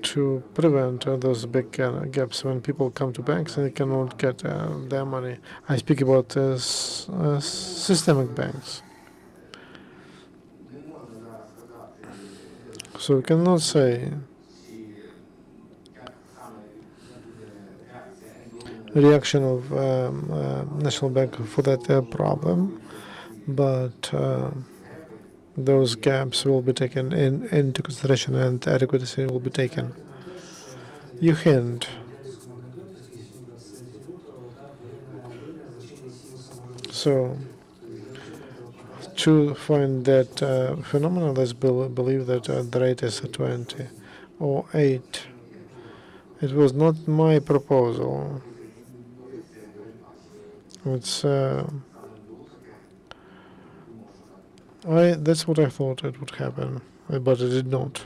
to prevent those big gaps when people come to banks and they cannot get their money. I speak about systemic banks. So we cannot say reaction of National Bank for that problem, but those gaps will be taken into consideration and adequacy will be taken. You hint. So to find that phenomenon, let's believe that the rate is 20 or 8. It was not my proposal. It's that's what I thought it would happen, but it did not.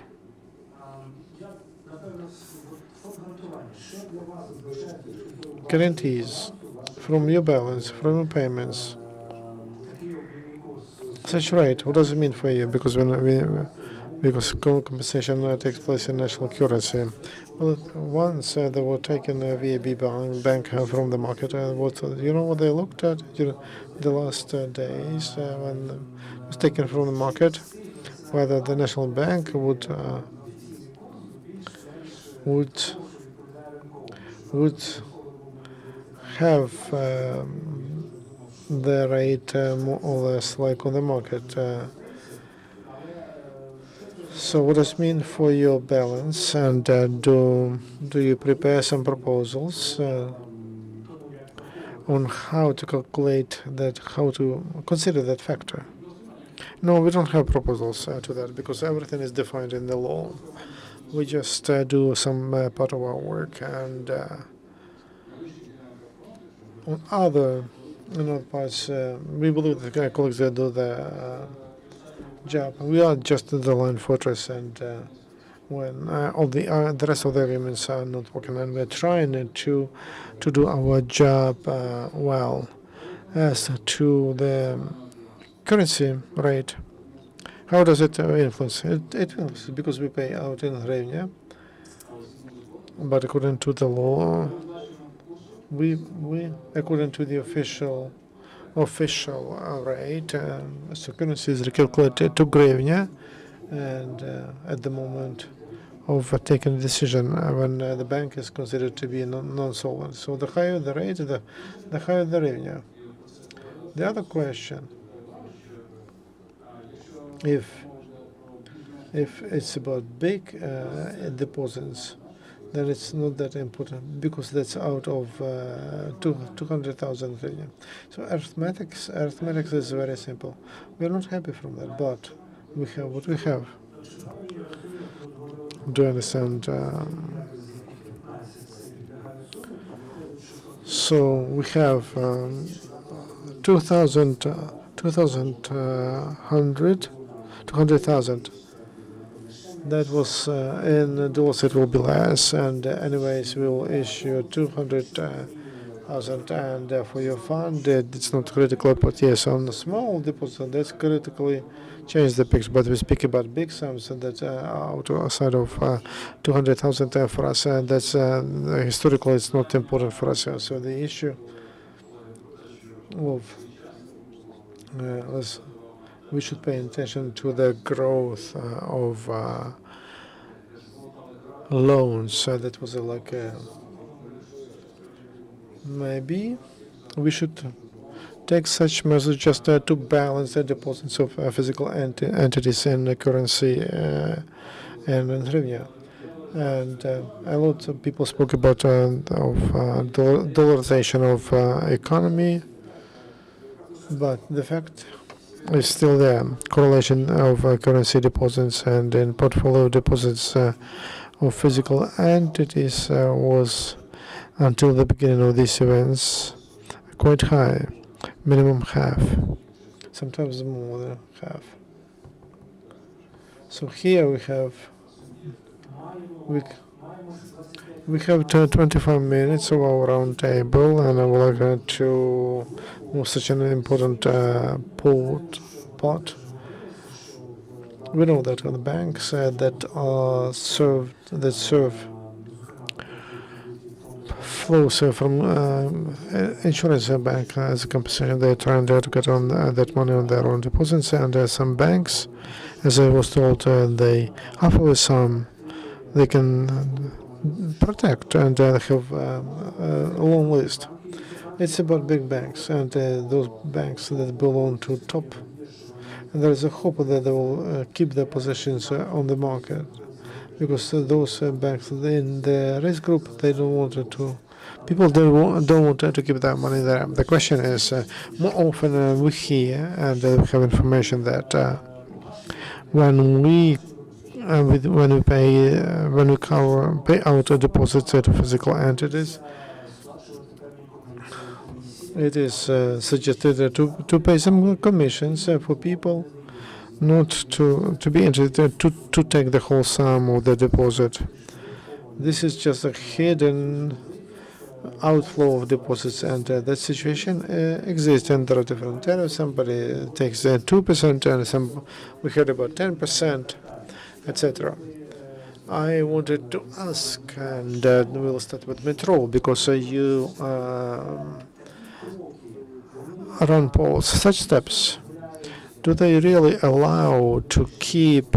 Guarantees from your balance, from your payments. Such rate, what does it mean for you? Because because compensation takes place in national currency. Well, once they were taken via bank from the market, what you know what they looked at the last days when it was taken from the market, whether the national bank would have the rate more or less like on the market. So what does it mean for your balance? And do you prepare some proposals on how to calculate that, how to consider that factor? No, we don't have proposals to that because everything is defined in the law. We just do some part of our work, and on other parts, we believe the colleagues that do the job. We are just the line fortress, and when all the rest of the agreements are not working, and we're trying to do our job well. As to the currency rate, how does it influence? It influences because we pay out in hryvnia, but according to the law, we according to the official rate, so currency is recalculated to hryvnia, and at the moment of taking a decision when the bank is considered to be non-solvent. So the higher the rate, the higher the hryvnia. The other question, if it's about big deposits, then it's not that important because that's out of 200,000 hryvnia. So arithmetics is very simple. We're not happy from that, but we have what we have. Do you understand? So we have 200,000. That was in dollars. It will be less, and anyways, we will issue 200,000. And for your fund, it's not critical, but yes, on the small deposit, that's critically change the picture. But we speak about big sums that outside of 200,000 for us, and that's historically it's not important for us. So the issue of we should pay attention to the growth of loans. That was like maybe we should take such measures just to balance the deposits of physical entities in the currency and in hryvnia. And a lot of people spoke about dollarization of economy, but the fact is still there. Correlation of currency deposits and in portfolio deposits of physical entities was, until the beginning of these events, quite high, minimum half, sometimes more than half. So here we have 25 minutes of our round table, and I would like to move such an important part. We know that the banks that serve flows from insurance bank as a compensation. They're trying to get on that money on their own deposits, and some banks, as I was told, they offer some they can protect, and have a long list. It's about big banks and those banks that belong to top. And there is a hope that they will keep their positions on the market, because those banks in the risk group, they don't want to. People don't want to keep their money there. The question is, more often we hear and we have information that when we when we pay out a deposit to physical entities, it is suggested to pay some commissions for people not to be interested to take the whole sum of the deposit. This is just a hidden outflow of deposits, and that situation exists, and there are different tariffs. Somebody takes 2%, and we heard about 10%, etc. I wanted to ask, and we'll start with Dmytro, because you run polls. Such steps, do they really allow to keep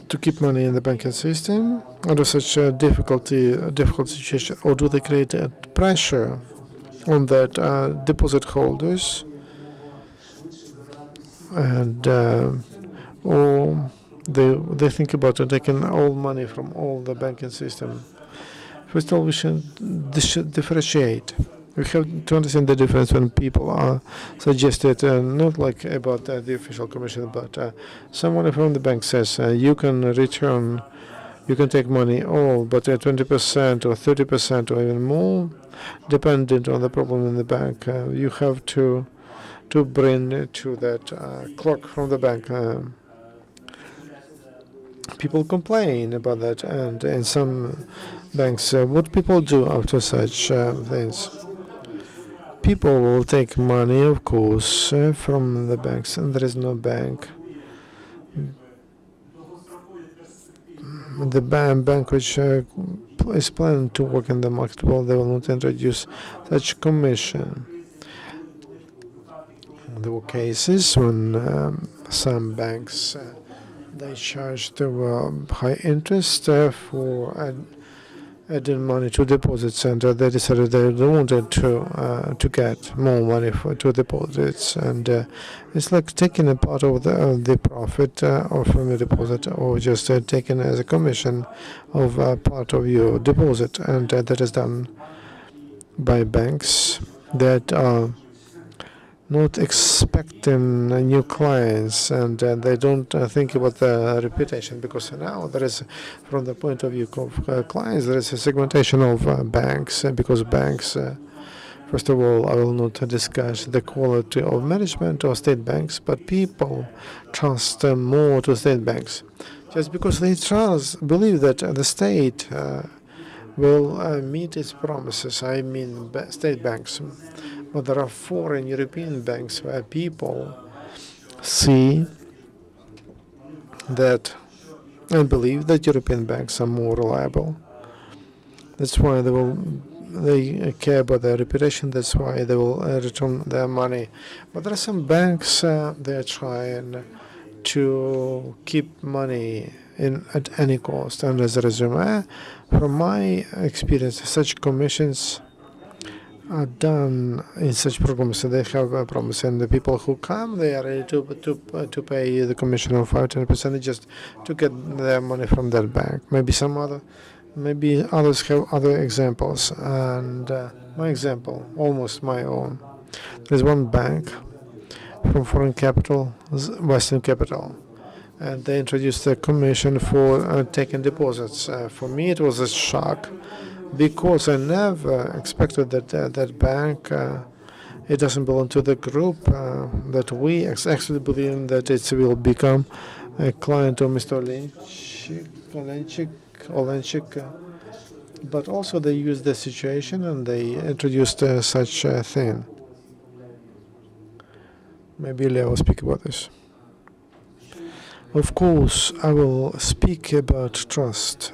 to keep money in the banking system under such a difficult situation, or do they create pressure on that deposit holders, and or they think about taking all money from all the banking system? First of all, we should differentiate. We have to understand the difference when people are suggested, not like about the official commission, but someone from the bank says you can return, you can take money all, but 20% or 30% or even more, dependent on the problem in the bank, you have to bring to that clock from the bank. People complain about that, and in some banks, what people do after such things? People will take money, of course, from the banks, and there is no bank. The bank which is planning to work in the market, well, they will not introduce such commission. There were cases when some banks they charged high interest for adding money to deposits, and they decided they wanted to get more money to deposits, and it's like taking a part of the profit or from your deposit, or just taking as a commission of part of your deposit, and that is done by banks that are not expecting new clients, and they don't think about the reputation, because now there is, from the point of view of clients, there is a segmentation of banks, because banks, first of all, I will not discuss the quality of management of state banks, but people trust more to state banks, just because they believe that the state will meet its promises. I mean state banks. But there are foreign European banks where people see that and believe that European banks are more reliable. That's why they care about their reputation. That's why they will return their money. But there are some banks they are trying to keep money at any cost. And as a result, from my experience, such commissions are done in such programs. So they have a promise, and the people who come, they are ready to pay the commission of 5-10% just to get their money from that bank. Maybe others have other examples, and my example, almost my own. There's one bank from foreign capital, Western capital, and they introduced a commission for taking deposits. For me, it was a shock, because I never expected that that bank, it doesn't belong to the group, that we actually believe that it will become a client of Mr. Olenchyk, but also they used the situation and they introduced such a thing. Maybe Ilya will speak about this. Of course, I will speak about trust.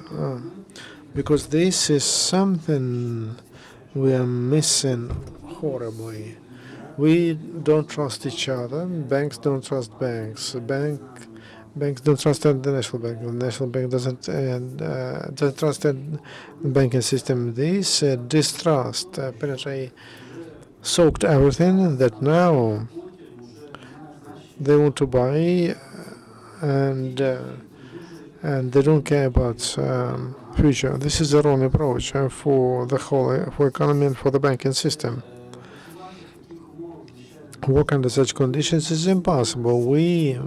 Because this is something we are missing horribly. We don't trust each other. Banks don't trust banks. Banks don't trust the national bank. The national bank doesn't trust the banking system. This distrust soaked everything that now they want to buy, and they don't care about future. This is the wrong approach for the whole economy and for the banking system. Work under such conditions is impossible. We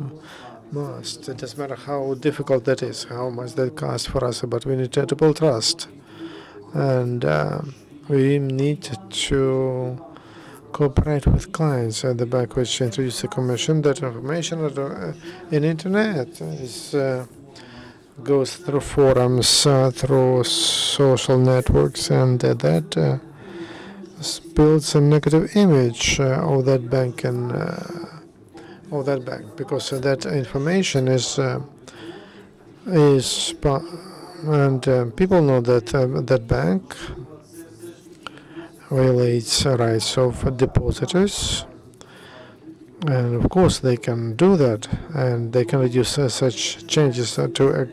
must. It doesn't matter how difficult that is, how much that costs for us, but we need to build trust. And we need to cooperate with clients at the bank, which introduce a commission that information in internet goes through forums, through social networks, and that builds a negative image of that bank and because that information is and people know that that bank violates rights of depositors, and of course they can do that, and they can reduce such changes to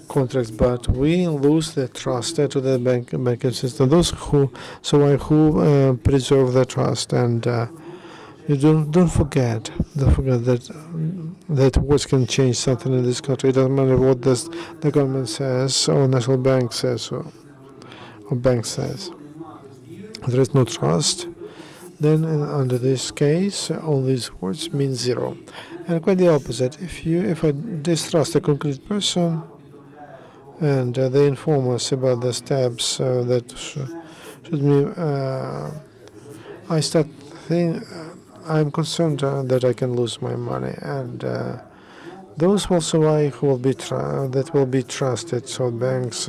contracts. But we lose the trust to the banking system. Those who preserve the trust, and you don't forget that words can change something in this country. It doesn't matter what the government says or national bank says or bank says. There is no trust. Then under this case, all these words mean zero, and quite the opposite. If I distrust a concrete person, and they inform us about the steps that should be, I start thinking. I'm concerned that I can lose my money, and those who will be trusted. So banks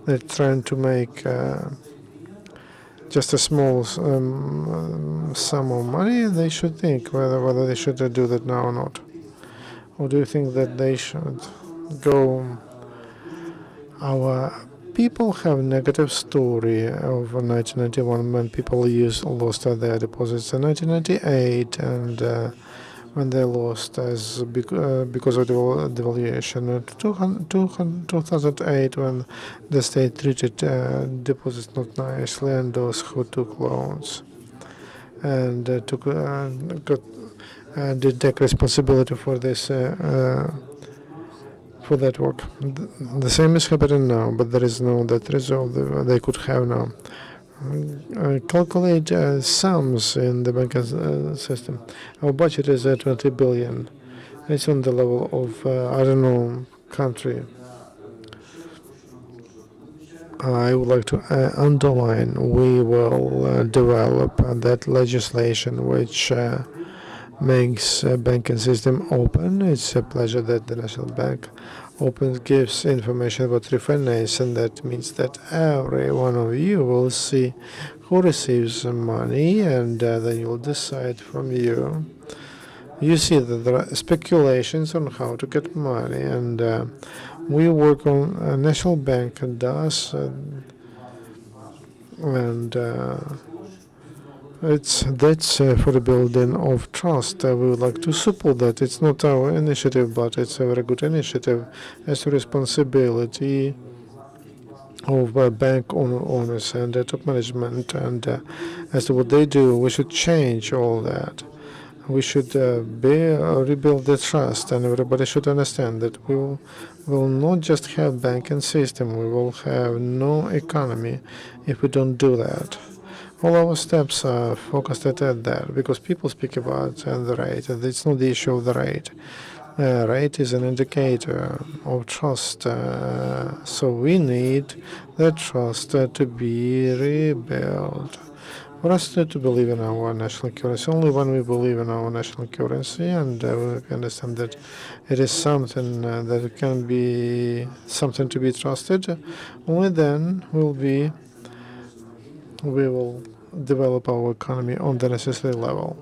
they're trying to make just a small sum of money. They should think whether they should do that now or not. Or do you think that they should go? Our people have a negative story of 1991 when people lost their deposits in 1998, and when they lost because of devaluation. 2008 when the state treated deposits not nicely, and those who took loans and did take responsibility for this. For that work. The same is happening now, but there is no that result they could have now. Calculate sums in the banking system. Our budget is 20 billion. It's on the level of, I don't know, country. I would like to underline we will develop that legislation which makes banking system open. It's a pleasure that the National Bank gives information about refinance, and that means that every one of you will see who receives money, and then you'll decide from you. You see that there are speculations on how to get money, and we work on National Bank does, and that's for the building of trust. We would like to support that. It's not our initiative, but it's a very good initiative as a responsibility of bank owners and top management. And as to what they do, we should change all that. We should rebuild the trust, and everybody should understand that we will not just have banking system. We will have no economy if we don't do that. All our steps are focused at that, because people speak about the rate. It's not the issue of the rate. Rate is an indicator of trust. So we need that trust to be rebuilt. For us to believe in our national currency, only when we believe in our national currency and we understand that it is something that can be something to be trusted, only then we will develop our economy on the necessary level.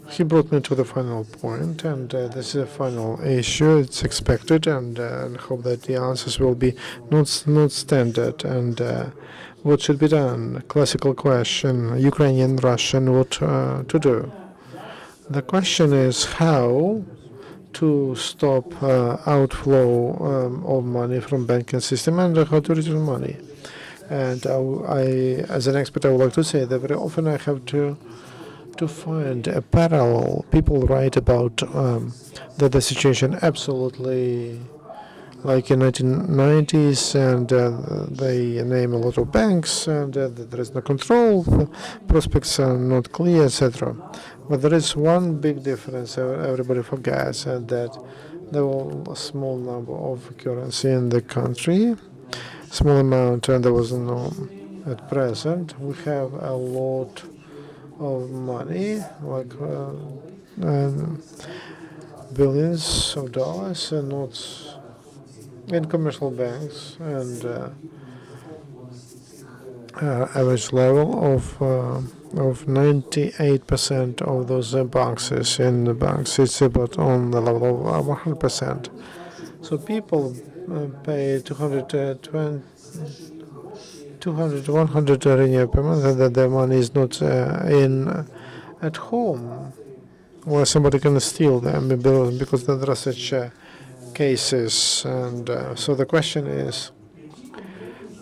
He brought me to the final point, and this is a final issue. It's expected, and I hope that the answers will be not standard. And what should be done? Classical question: Ukrainian, Russian, what to do? The question is how to stop outflow of money from banking system and how to return money. And I, as an expert, I would like to say that very often I have to find a parallel. People write about that the situation absolutely like in 1990s, and they name a lot of banks, and there is no control, prospects are not clear, etc. But there is one big difference everybody forgets, that there was a small number of currency in the country, small amount, and there was no. At present, we have a lot of money, like billions of dollars, and not in commercial banks, and average level of 98% of those boxes in the banks. It's about on the level of 100%. So people pay 200, 100 hryvnia per month, and that their money is not in at home, where somebody can steal them because there are such cases. And so the question is,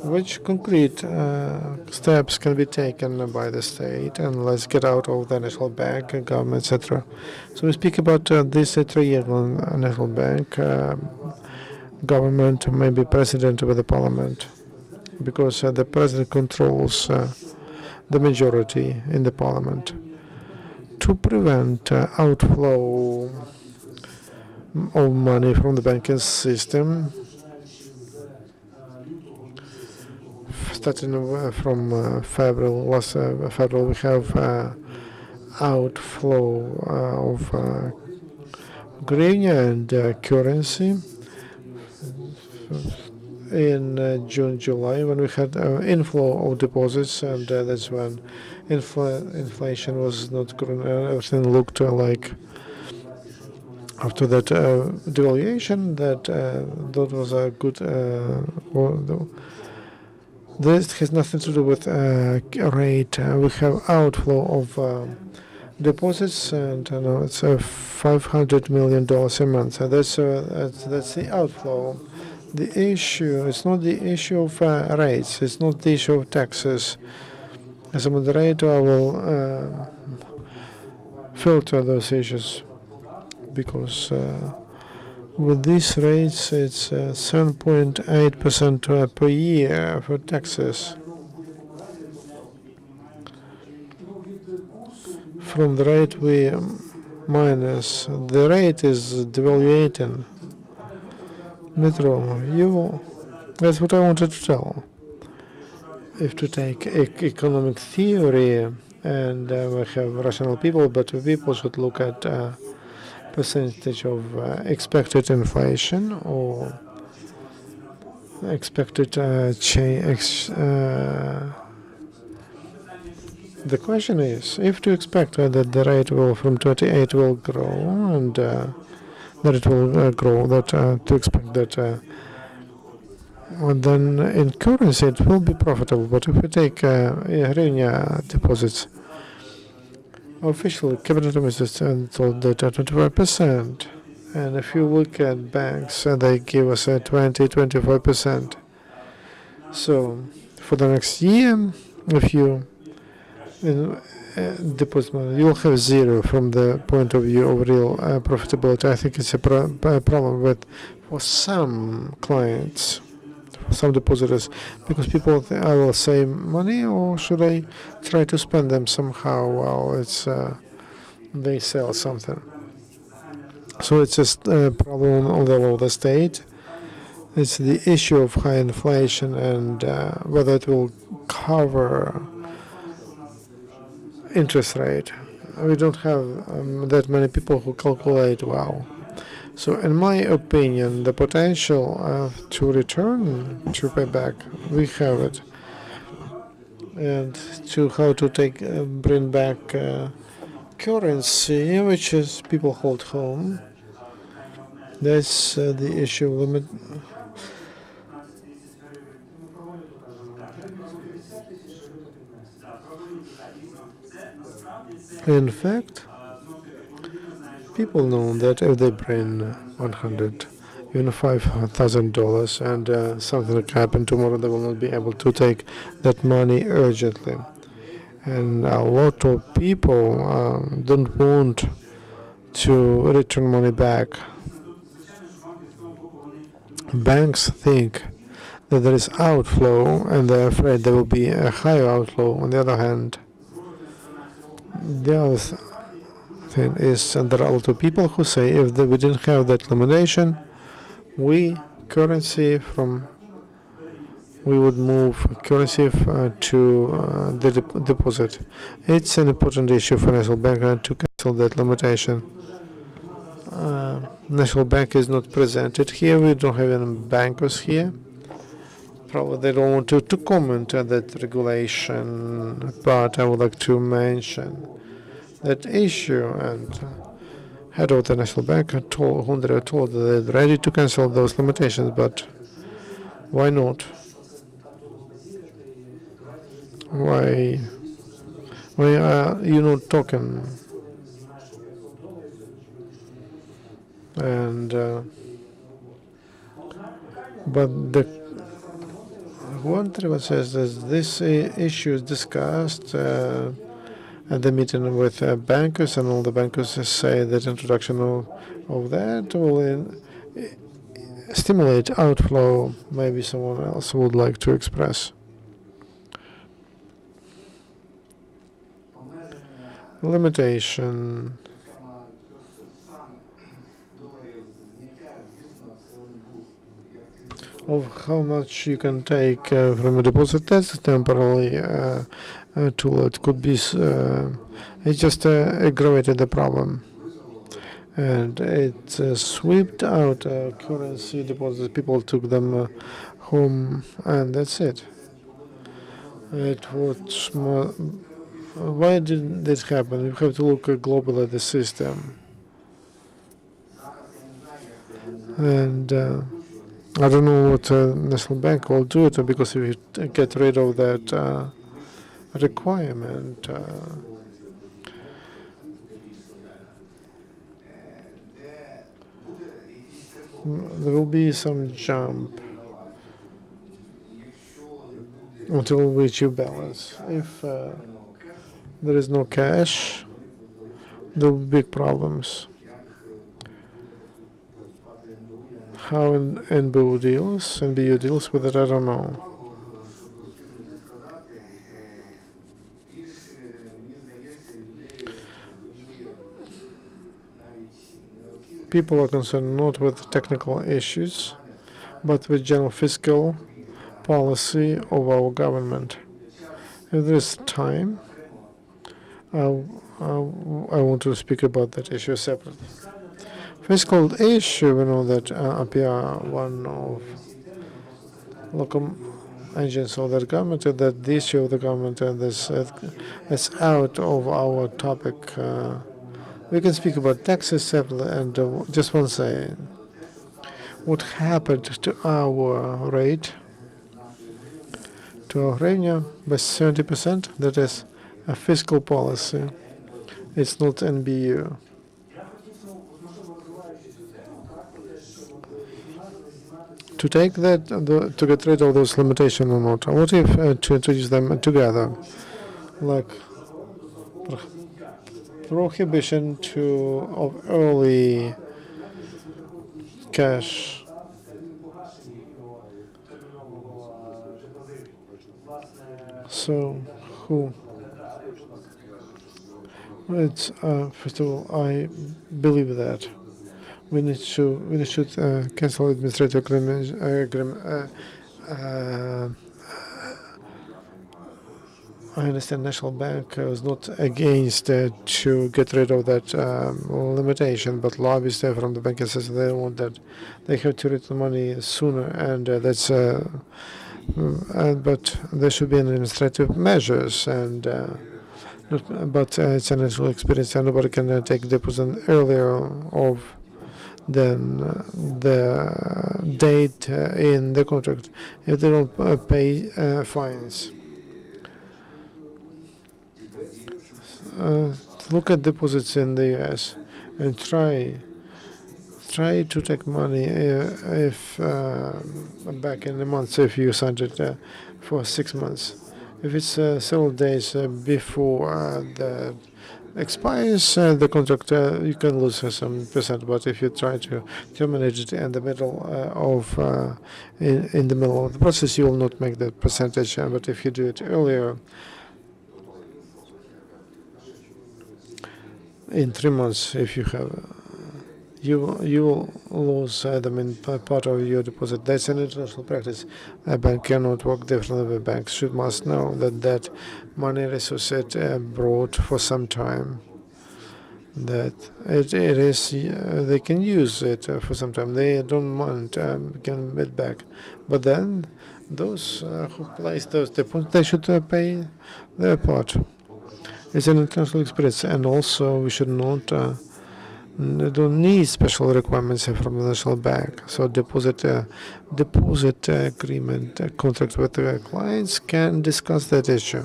which concrete steps can be taken by the state, and let's get out of the national bank, government, etc. So we speak about this three-year national bank, government, maybe president with the parliament, because the president controls the majority in the parliament. To prevent outflow of money from the banking system, starting from February, last February, we have outflow of hryvnia and currency. In June, July, when we had inflow of deposits, and that's when inflation was not growing. Everything looked like after that devaluation that was a good. This has nothing to do with rate. We have outflow of deposits, and it's $500 million a month. That's the outflow. The issue, it's not the issue of rates, it's not the issue of taxes. As a moderator, I will filter those issues, because with these rates, it's 7.8% per year for taxes. From the rate we minus, the rate is devaluating. Dmytro, that's what I wanted to tell. If to take economic theory, and we have rational people, but people should look at percentage of expected inflation or expected change. The question is, if to expect that the rate will from 28 will grow, and that it will grow, that to expect that then in currency it will be profitable. But if we take hryvnia deposits, officially cabinet ministers told that 25%, and if you look at banks, they give us 20-25%. So for the next year, if you deposit money, you will have zero from the point of view of real profitability. I think it's a problem with for some clients, for some depositors, because people think, I will save money, or should I try to spend them somehow while it's they sell something. So it's just a problem on the level of the state. It's the issue of high inflation, and whether it will cover interest rate. We don't have that many people who calculate well. So in my opinion, the potential to return, to pay back, we have it. And to how to bring back currency, which is people hold home. That's the issue limit. In fact, people know that if they bring 100, even $5,000, and something like happen tomorrow, they will not be able to take that money urgently. And a lot of people don't want to return money back. Banks think that there is outflow and they're afraid there will be a higher outflow. On the other hand, the other thing is, and there are a lot of people who say if we didn't have that limitation, we would move currency to the deposit. It's an important issue for National Bank to cancel that limitation. National Bank is not presented here. We don't have any bankers here. Probably they don't want to comment on that regulation, but I would like to mention that issue. And head of the National Bank told that they're ready to cancel those limitations, but why not? Why are you not talking? And but the one thing says that this issue is discussed at the meeting with bankers, and all the bankers say that introduction of that will stimulate outflow. Maybe someone else would like to express. Limitation of how much you can take from a deposit. That's temporarily tool. It could be it just aggravated the problem, and it swept out currency deposits. People took them home, and that's it. It was why didn't this happen? You have to look globally at the system, and I don't know what National Bank will do it, because if you get rid of that requirement, there will be some jump until we reach your balance. If there is no cash, there will be big problems. How NBU deals with it, I don't know. People are concerned not with technical issues, but with general fiscal policy of our government. If there is time, I want to speak about that issue separately. Fiscal issue, we know that APR, one of local engines of that government, that the issue of the government that's out of our topic. We can speak about taxes separately, and just one saying. What happened to our rate, to our revenue, by 70%? That is a fiscal policy. It's not NBU. To take that, to get rid of those limitations or not? What if to introduce them together, like prohibition of early cash? So who? It's first of all, I believe that we should cancel administrative agreement. I understand National Bank was not against to get rid of that limitation, but lobbyists from the banking system, they want that they have to return money sooner, and that's. But there should be administrative measures, and but it's a natural experience, and nobody can take deposit earlier than the date in the contract if they don't pay fines. Look at deposits in the U.S. and try to take money if back in the months if you signed it for 6 months. If it's several days before the expires the contract, you can lose some percent. But if you try to terminate it in the middle in the middle of the process, you will not make that percentage. But if you do it earlier, in 3 months, if you have, you will lose the main part of your deposit. That's an international practice. A bank cannot work differently. Banks must know that money resource brought for some time. That it is they can use it for some time. They don't mind getting it back, but then those who place those deposits, they should pay their part. It's an international experience, and also we should not don't need special requirements from the national bank. So deposit agreement contract with the clients can discuss that issue.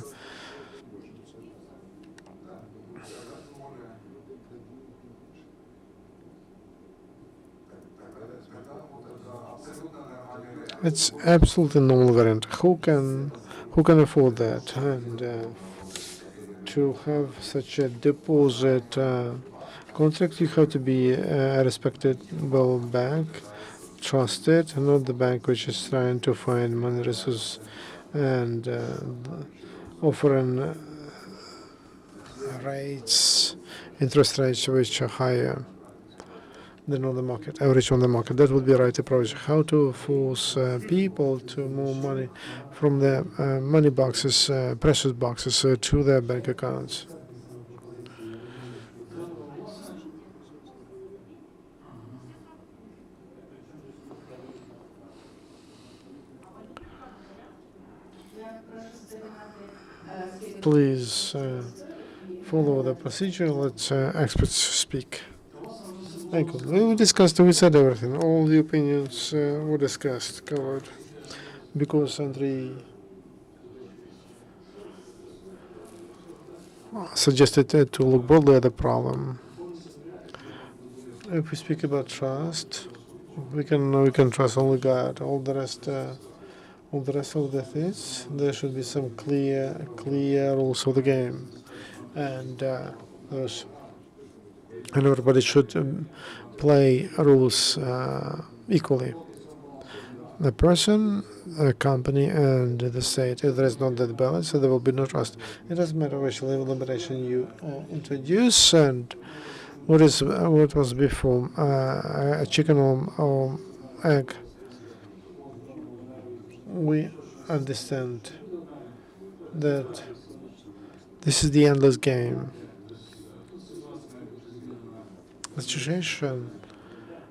It's absolutely normal variant. Who can afford that? And to have such a deposit contract, you have to be a respectable bank, trusted, not the bank which is trying to find money resources and offering interest rates which are higher than on the market, average on the market. That would be the right approach. How to force people to move money from their money boxes, precious boxes, to their bank accounts. Please follow the procedure. Let experts speak. Thank you. We said everything. All the opinions were discussed, covered. Because Andriy suggested to look broadly at the problem. If we speak about trust, we can trust only God. All the rest of the things, there should be some clear rules of the game, and everybody should play rules equally. The person, the company, and the state. If there is not that balance, there will be no trust. It doesn't matter which level of liberation you introduce and what was before a chicken or egg. We understand that this is the endless game. The situation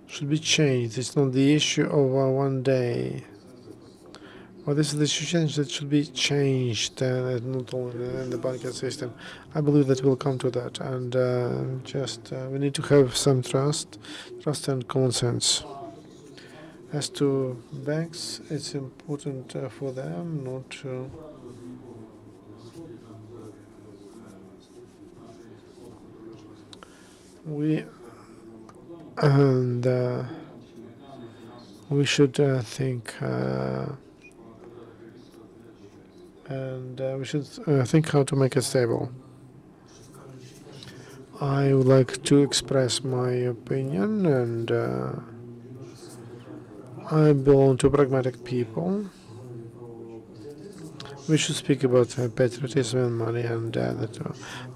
should be changed. It's not the issue of one day. Well, this is the situation that should be changed, not only in the banking system. I believe that we'll come to that, and we need to have some trust and common sense. As to banks, it's important for them not to we should think we should think how to make it stable. I would like to express my opinion, and I belong to pragmatic people. We should speak about patriotism and money, and that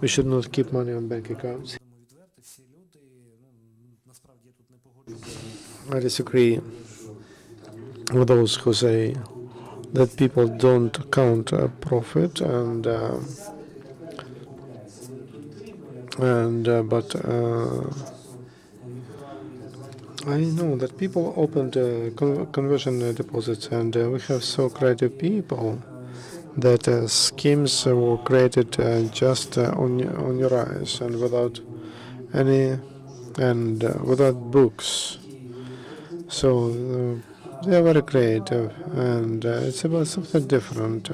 we should not keep money on bank accounts. I disagree with those who say that people don't count profit, but I know that people opened conversion deposits, and we have so creative people that schemes were created just on your eyes and without any without books. So they are very creative, and it's about something different.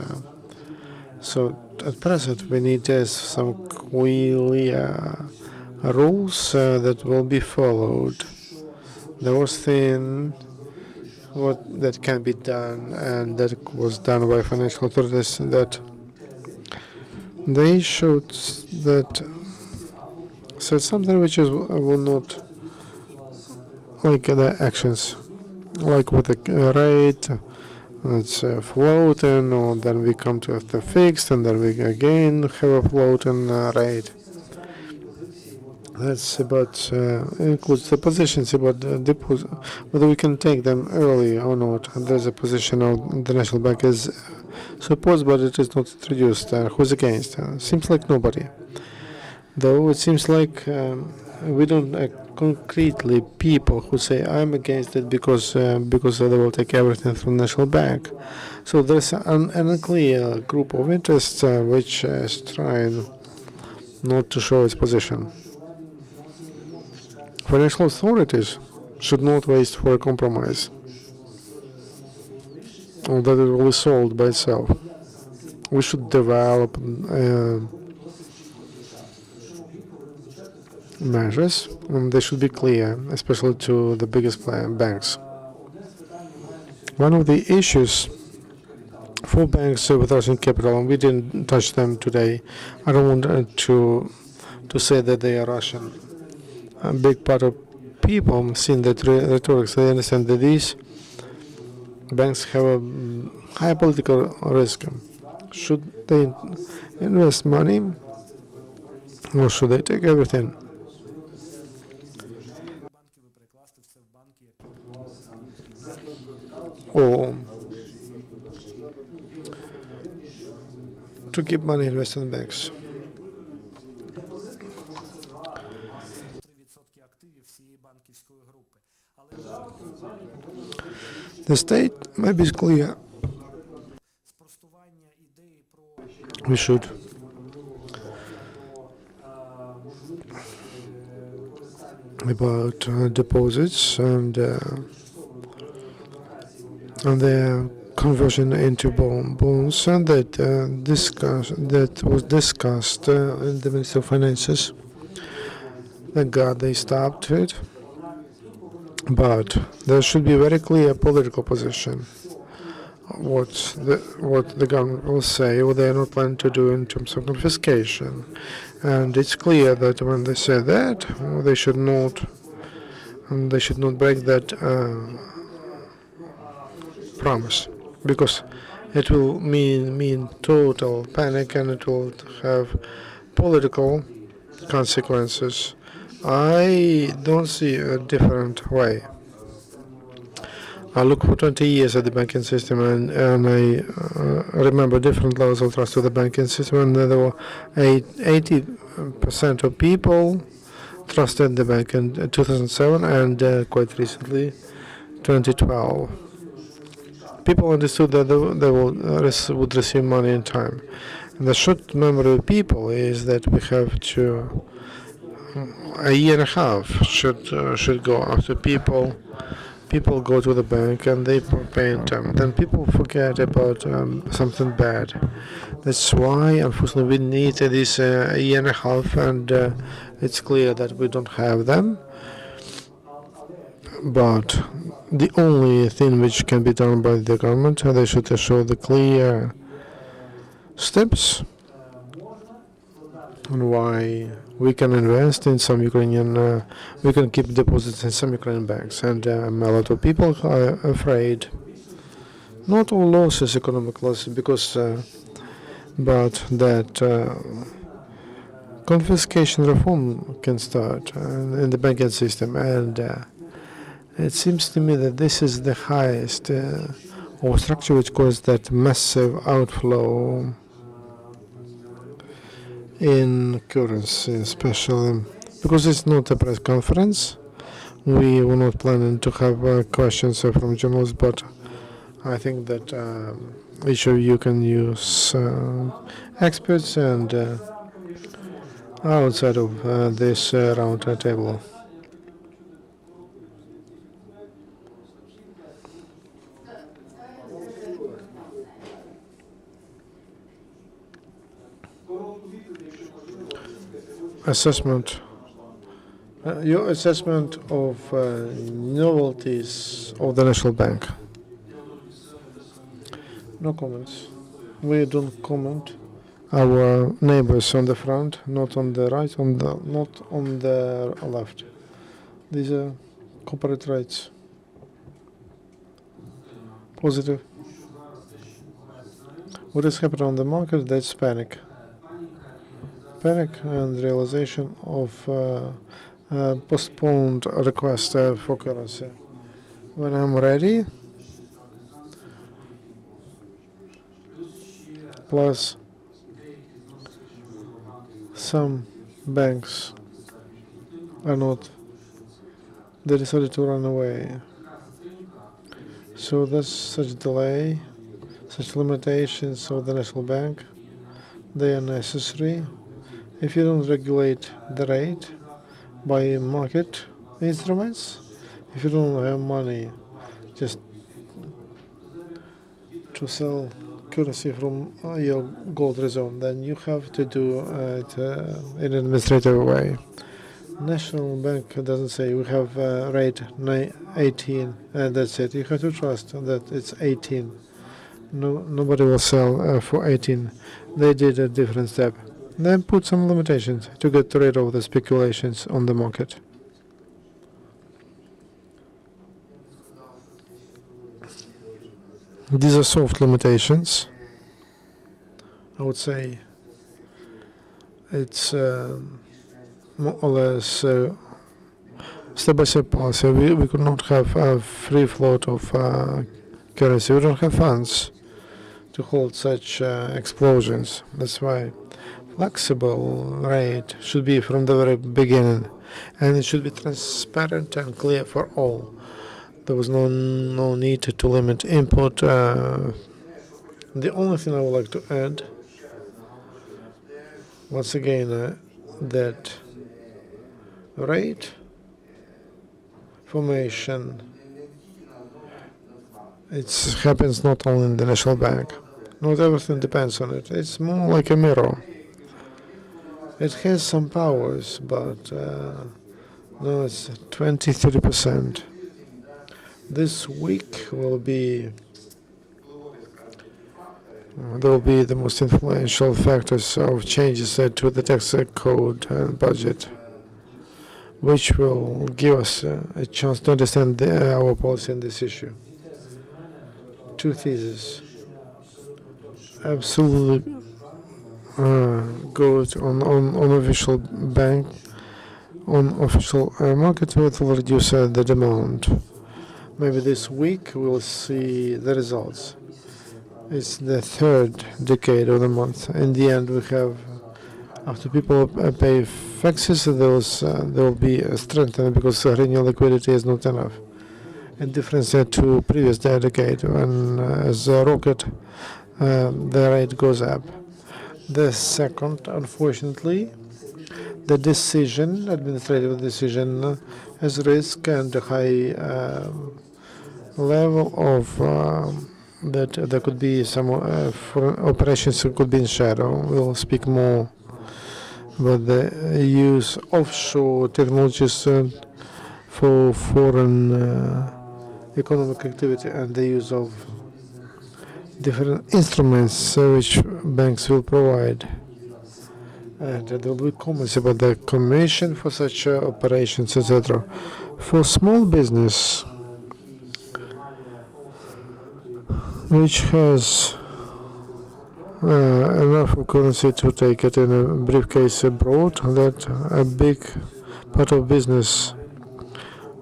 So at present, we need some clear rules that will be followed. The worst thing that can be done, and that was done by financial authorities, that They showed that something which is will not like the actions, like with the rate. Let's floating, or then we come to the fixed, and then we again have a floating rate. That's about includes the positions about deposit, whether we can take them early or not. And there's a position of the national bank is supposed, but it is not introduced. Who's against? Seems like nobody. Though it seems like we don't concretely people who say I'm against it because they will take everything from the national bank. So there's an unclear group of interests which is trying not to show its position. Financial authorities should not waste for a compromise, or that it will be solved by itself. We should develop measures, and they should be clear, especially to the biggest banks. One of the issues for banks with Russian capital, and we didn't touch them today. I don't want to say that they are Russian. A big part of people seeing that rhetoric, they understand that these banks have a high political risk. Should they invest money, or should they take everything? Or to keep money invested in banks? The state maybe is clear. We should about deposits and their conversion into bonds, and that was discussed in the Ministry of Finances. Thank God they stopped it. But there should be a very clear political position. What the government will say, what they are not planning to do in terms of confiscation, and it's clear that when they say that, they should not break that promise, because it will mean total panic, and it will have political consequences. I don't see a different way. I look for 20 years at the banking system, and I remember different levels of trust to the banking system, and there were 80% of people trusted the bank in 2007, and quite recently, 2012. People understood that they would receive money in time. And the short memory of people is that we have to a year and a half should go after people go to the bank and they pay in time. Then people forget about something bad. That's why, unfortunately, we need this a year and a half, and it's clear that we don't have them. But the only thing which can be done by the government, they should show the clear steps on why we can invest in some Ukrainian, we can keep deposits in some Ukrainian banks. And a lot of people are afraid, not all losses, economic losses, because, but that confiscation reform can start in the banking system. And it seems to me that this is the highest or structure which caused that massive outflow in currency, especially because it's not a press conference. We were not planning to have questions from journalists, but I think that each of you can use experts and outside of this round table. Assessment. Your assessment of novelties of the National Bank. No comments. We don't comment our neighbors on the front, not on the right, not on the left. These are corporate rates. Positive. What is happening on the market? That's panic. Panic and realization of postponed request for currency. When I'm ready, plus some banks are not, they decided to run away. So there's such delay, such limitations of the National Bank. They are necessary. If you don't regulate the rate by market instruments, if you don't have money just to sell currency from your gold reserve, then you have to do it in an administrative way. National Bank doesn't say we have rate 18 and that's it. You have to trust that it's 18. Nobody will sell for 18. They did a different step. Then put some limitations to get rid of the speculations on the market. These are soft limitations. I would say it's more or less step-by-step policy. We could not have a free float of currency. We don't have funds to hold such explosions. That's why flexible rate should be from the very beginning, and it should be transparent and clear for all. There was no need to limit import. The only thing I would like to add, once again, that rate formation, it happens not only in the National Bank. Not everything depends on it. It's more like a mirror. It has some powers, but no, it's 20-30%. This week will be there will be the most influential factors of changes to the tax code and budget, which will give us a chance to understand our policy on this issue. Two theses. Absolutely good on official bank, on official market, it will reduce the demand. Maybe this week we'll see the results. It's the third decade of the month. In the end, we have, after people pay taxes, there will be strengthened because real liquidity is not enough. In difference to previous decade, when as a rocket, the rate goes up. The second, unfortunately, the decision, administrative decision, has risk and a high level of that there could be some foreign operations that could be in shadow. We'll speak more about the use of offshore technologies for foreign economic activity and the use of different instruments which banks will provide. And there will be comments about the commission for such operations, etc. For small business, which has enough of currency to take it in a briefcase abroad, that a big part of business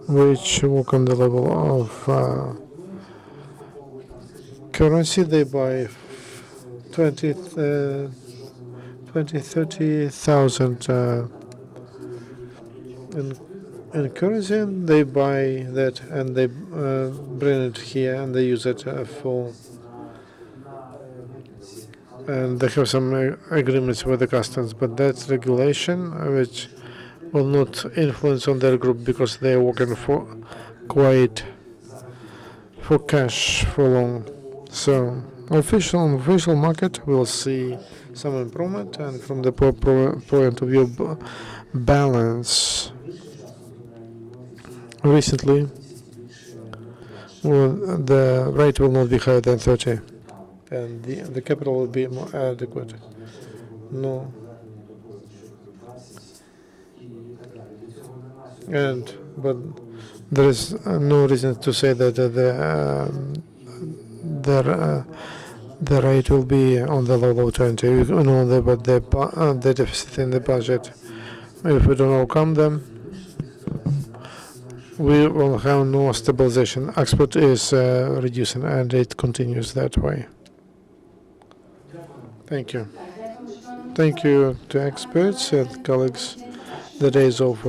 which work on the level of currency, they buy 30,000 in currency, and they buy that and they bring it here and they use it for, and they have some agreements with the customs, but that's regulation which will not influence on their group because they are working for cash for long. So official market will see some improvement, and from the point of view balance, recently the rate will not be higher than 30, and the capital will be more adequate. No. But there is no reason to say that the rate will be on the low 20. You know about the deficit in the budget. If we don't overcome them, we will have no stabilization. Export is reducing, and it continues that way. Thank you. Thank you to experts and colleagues. The day is over.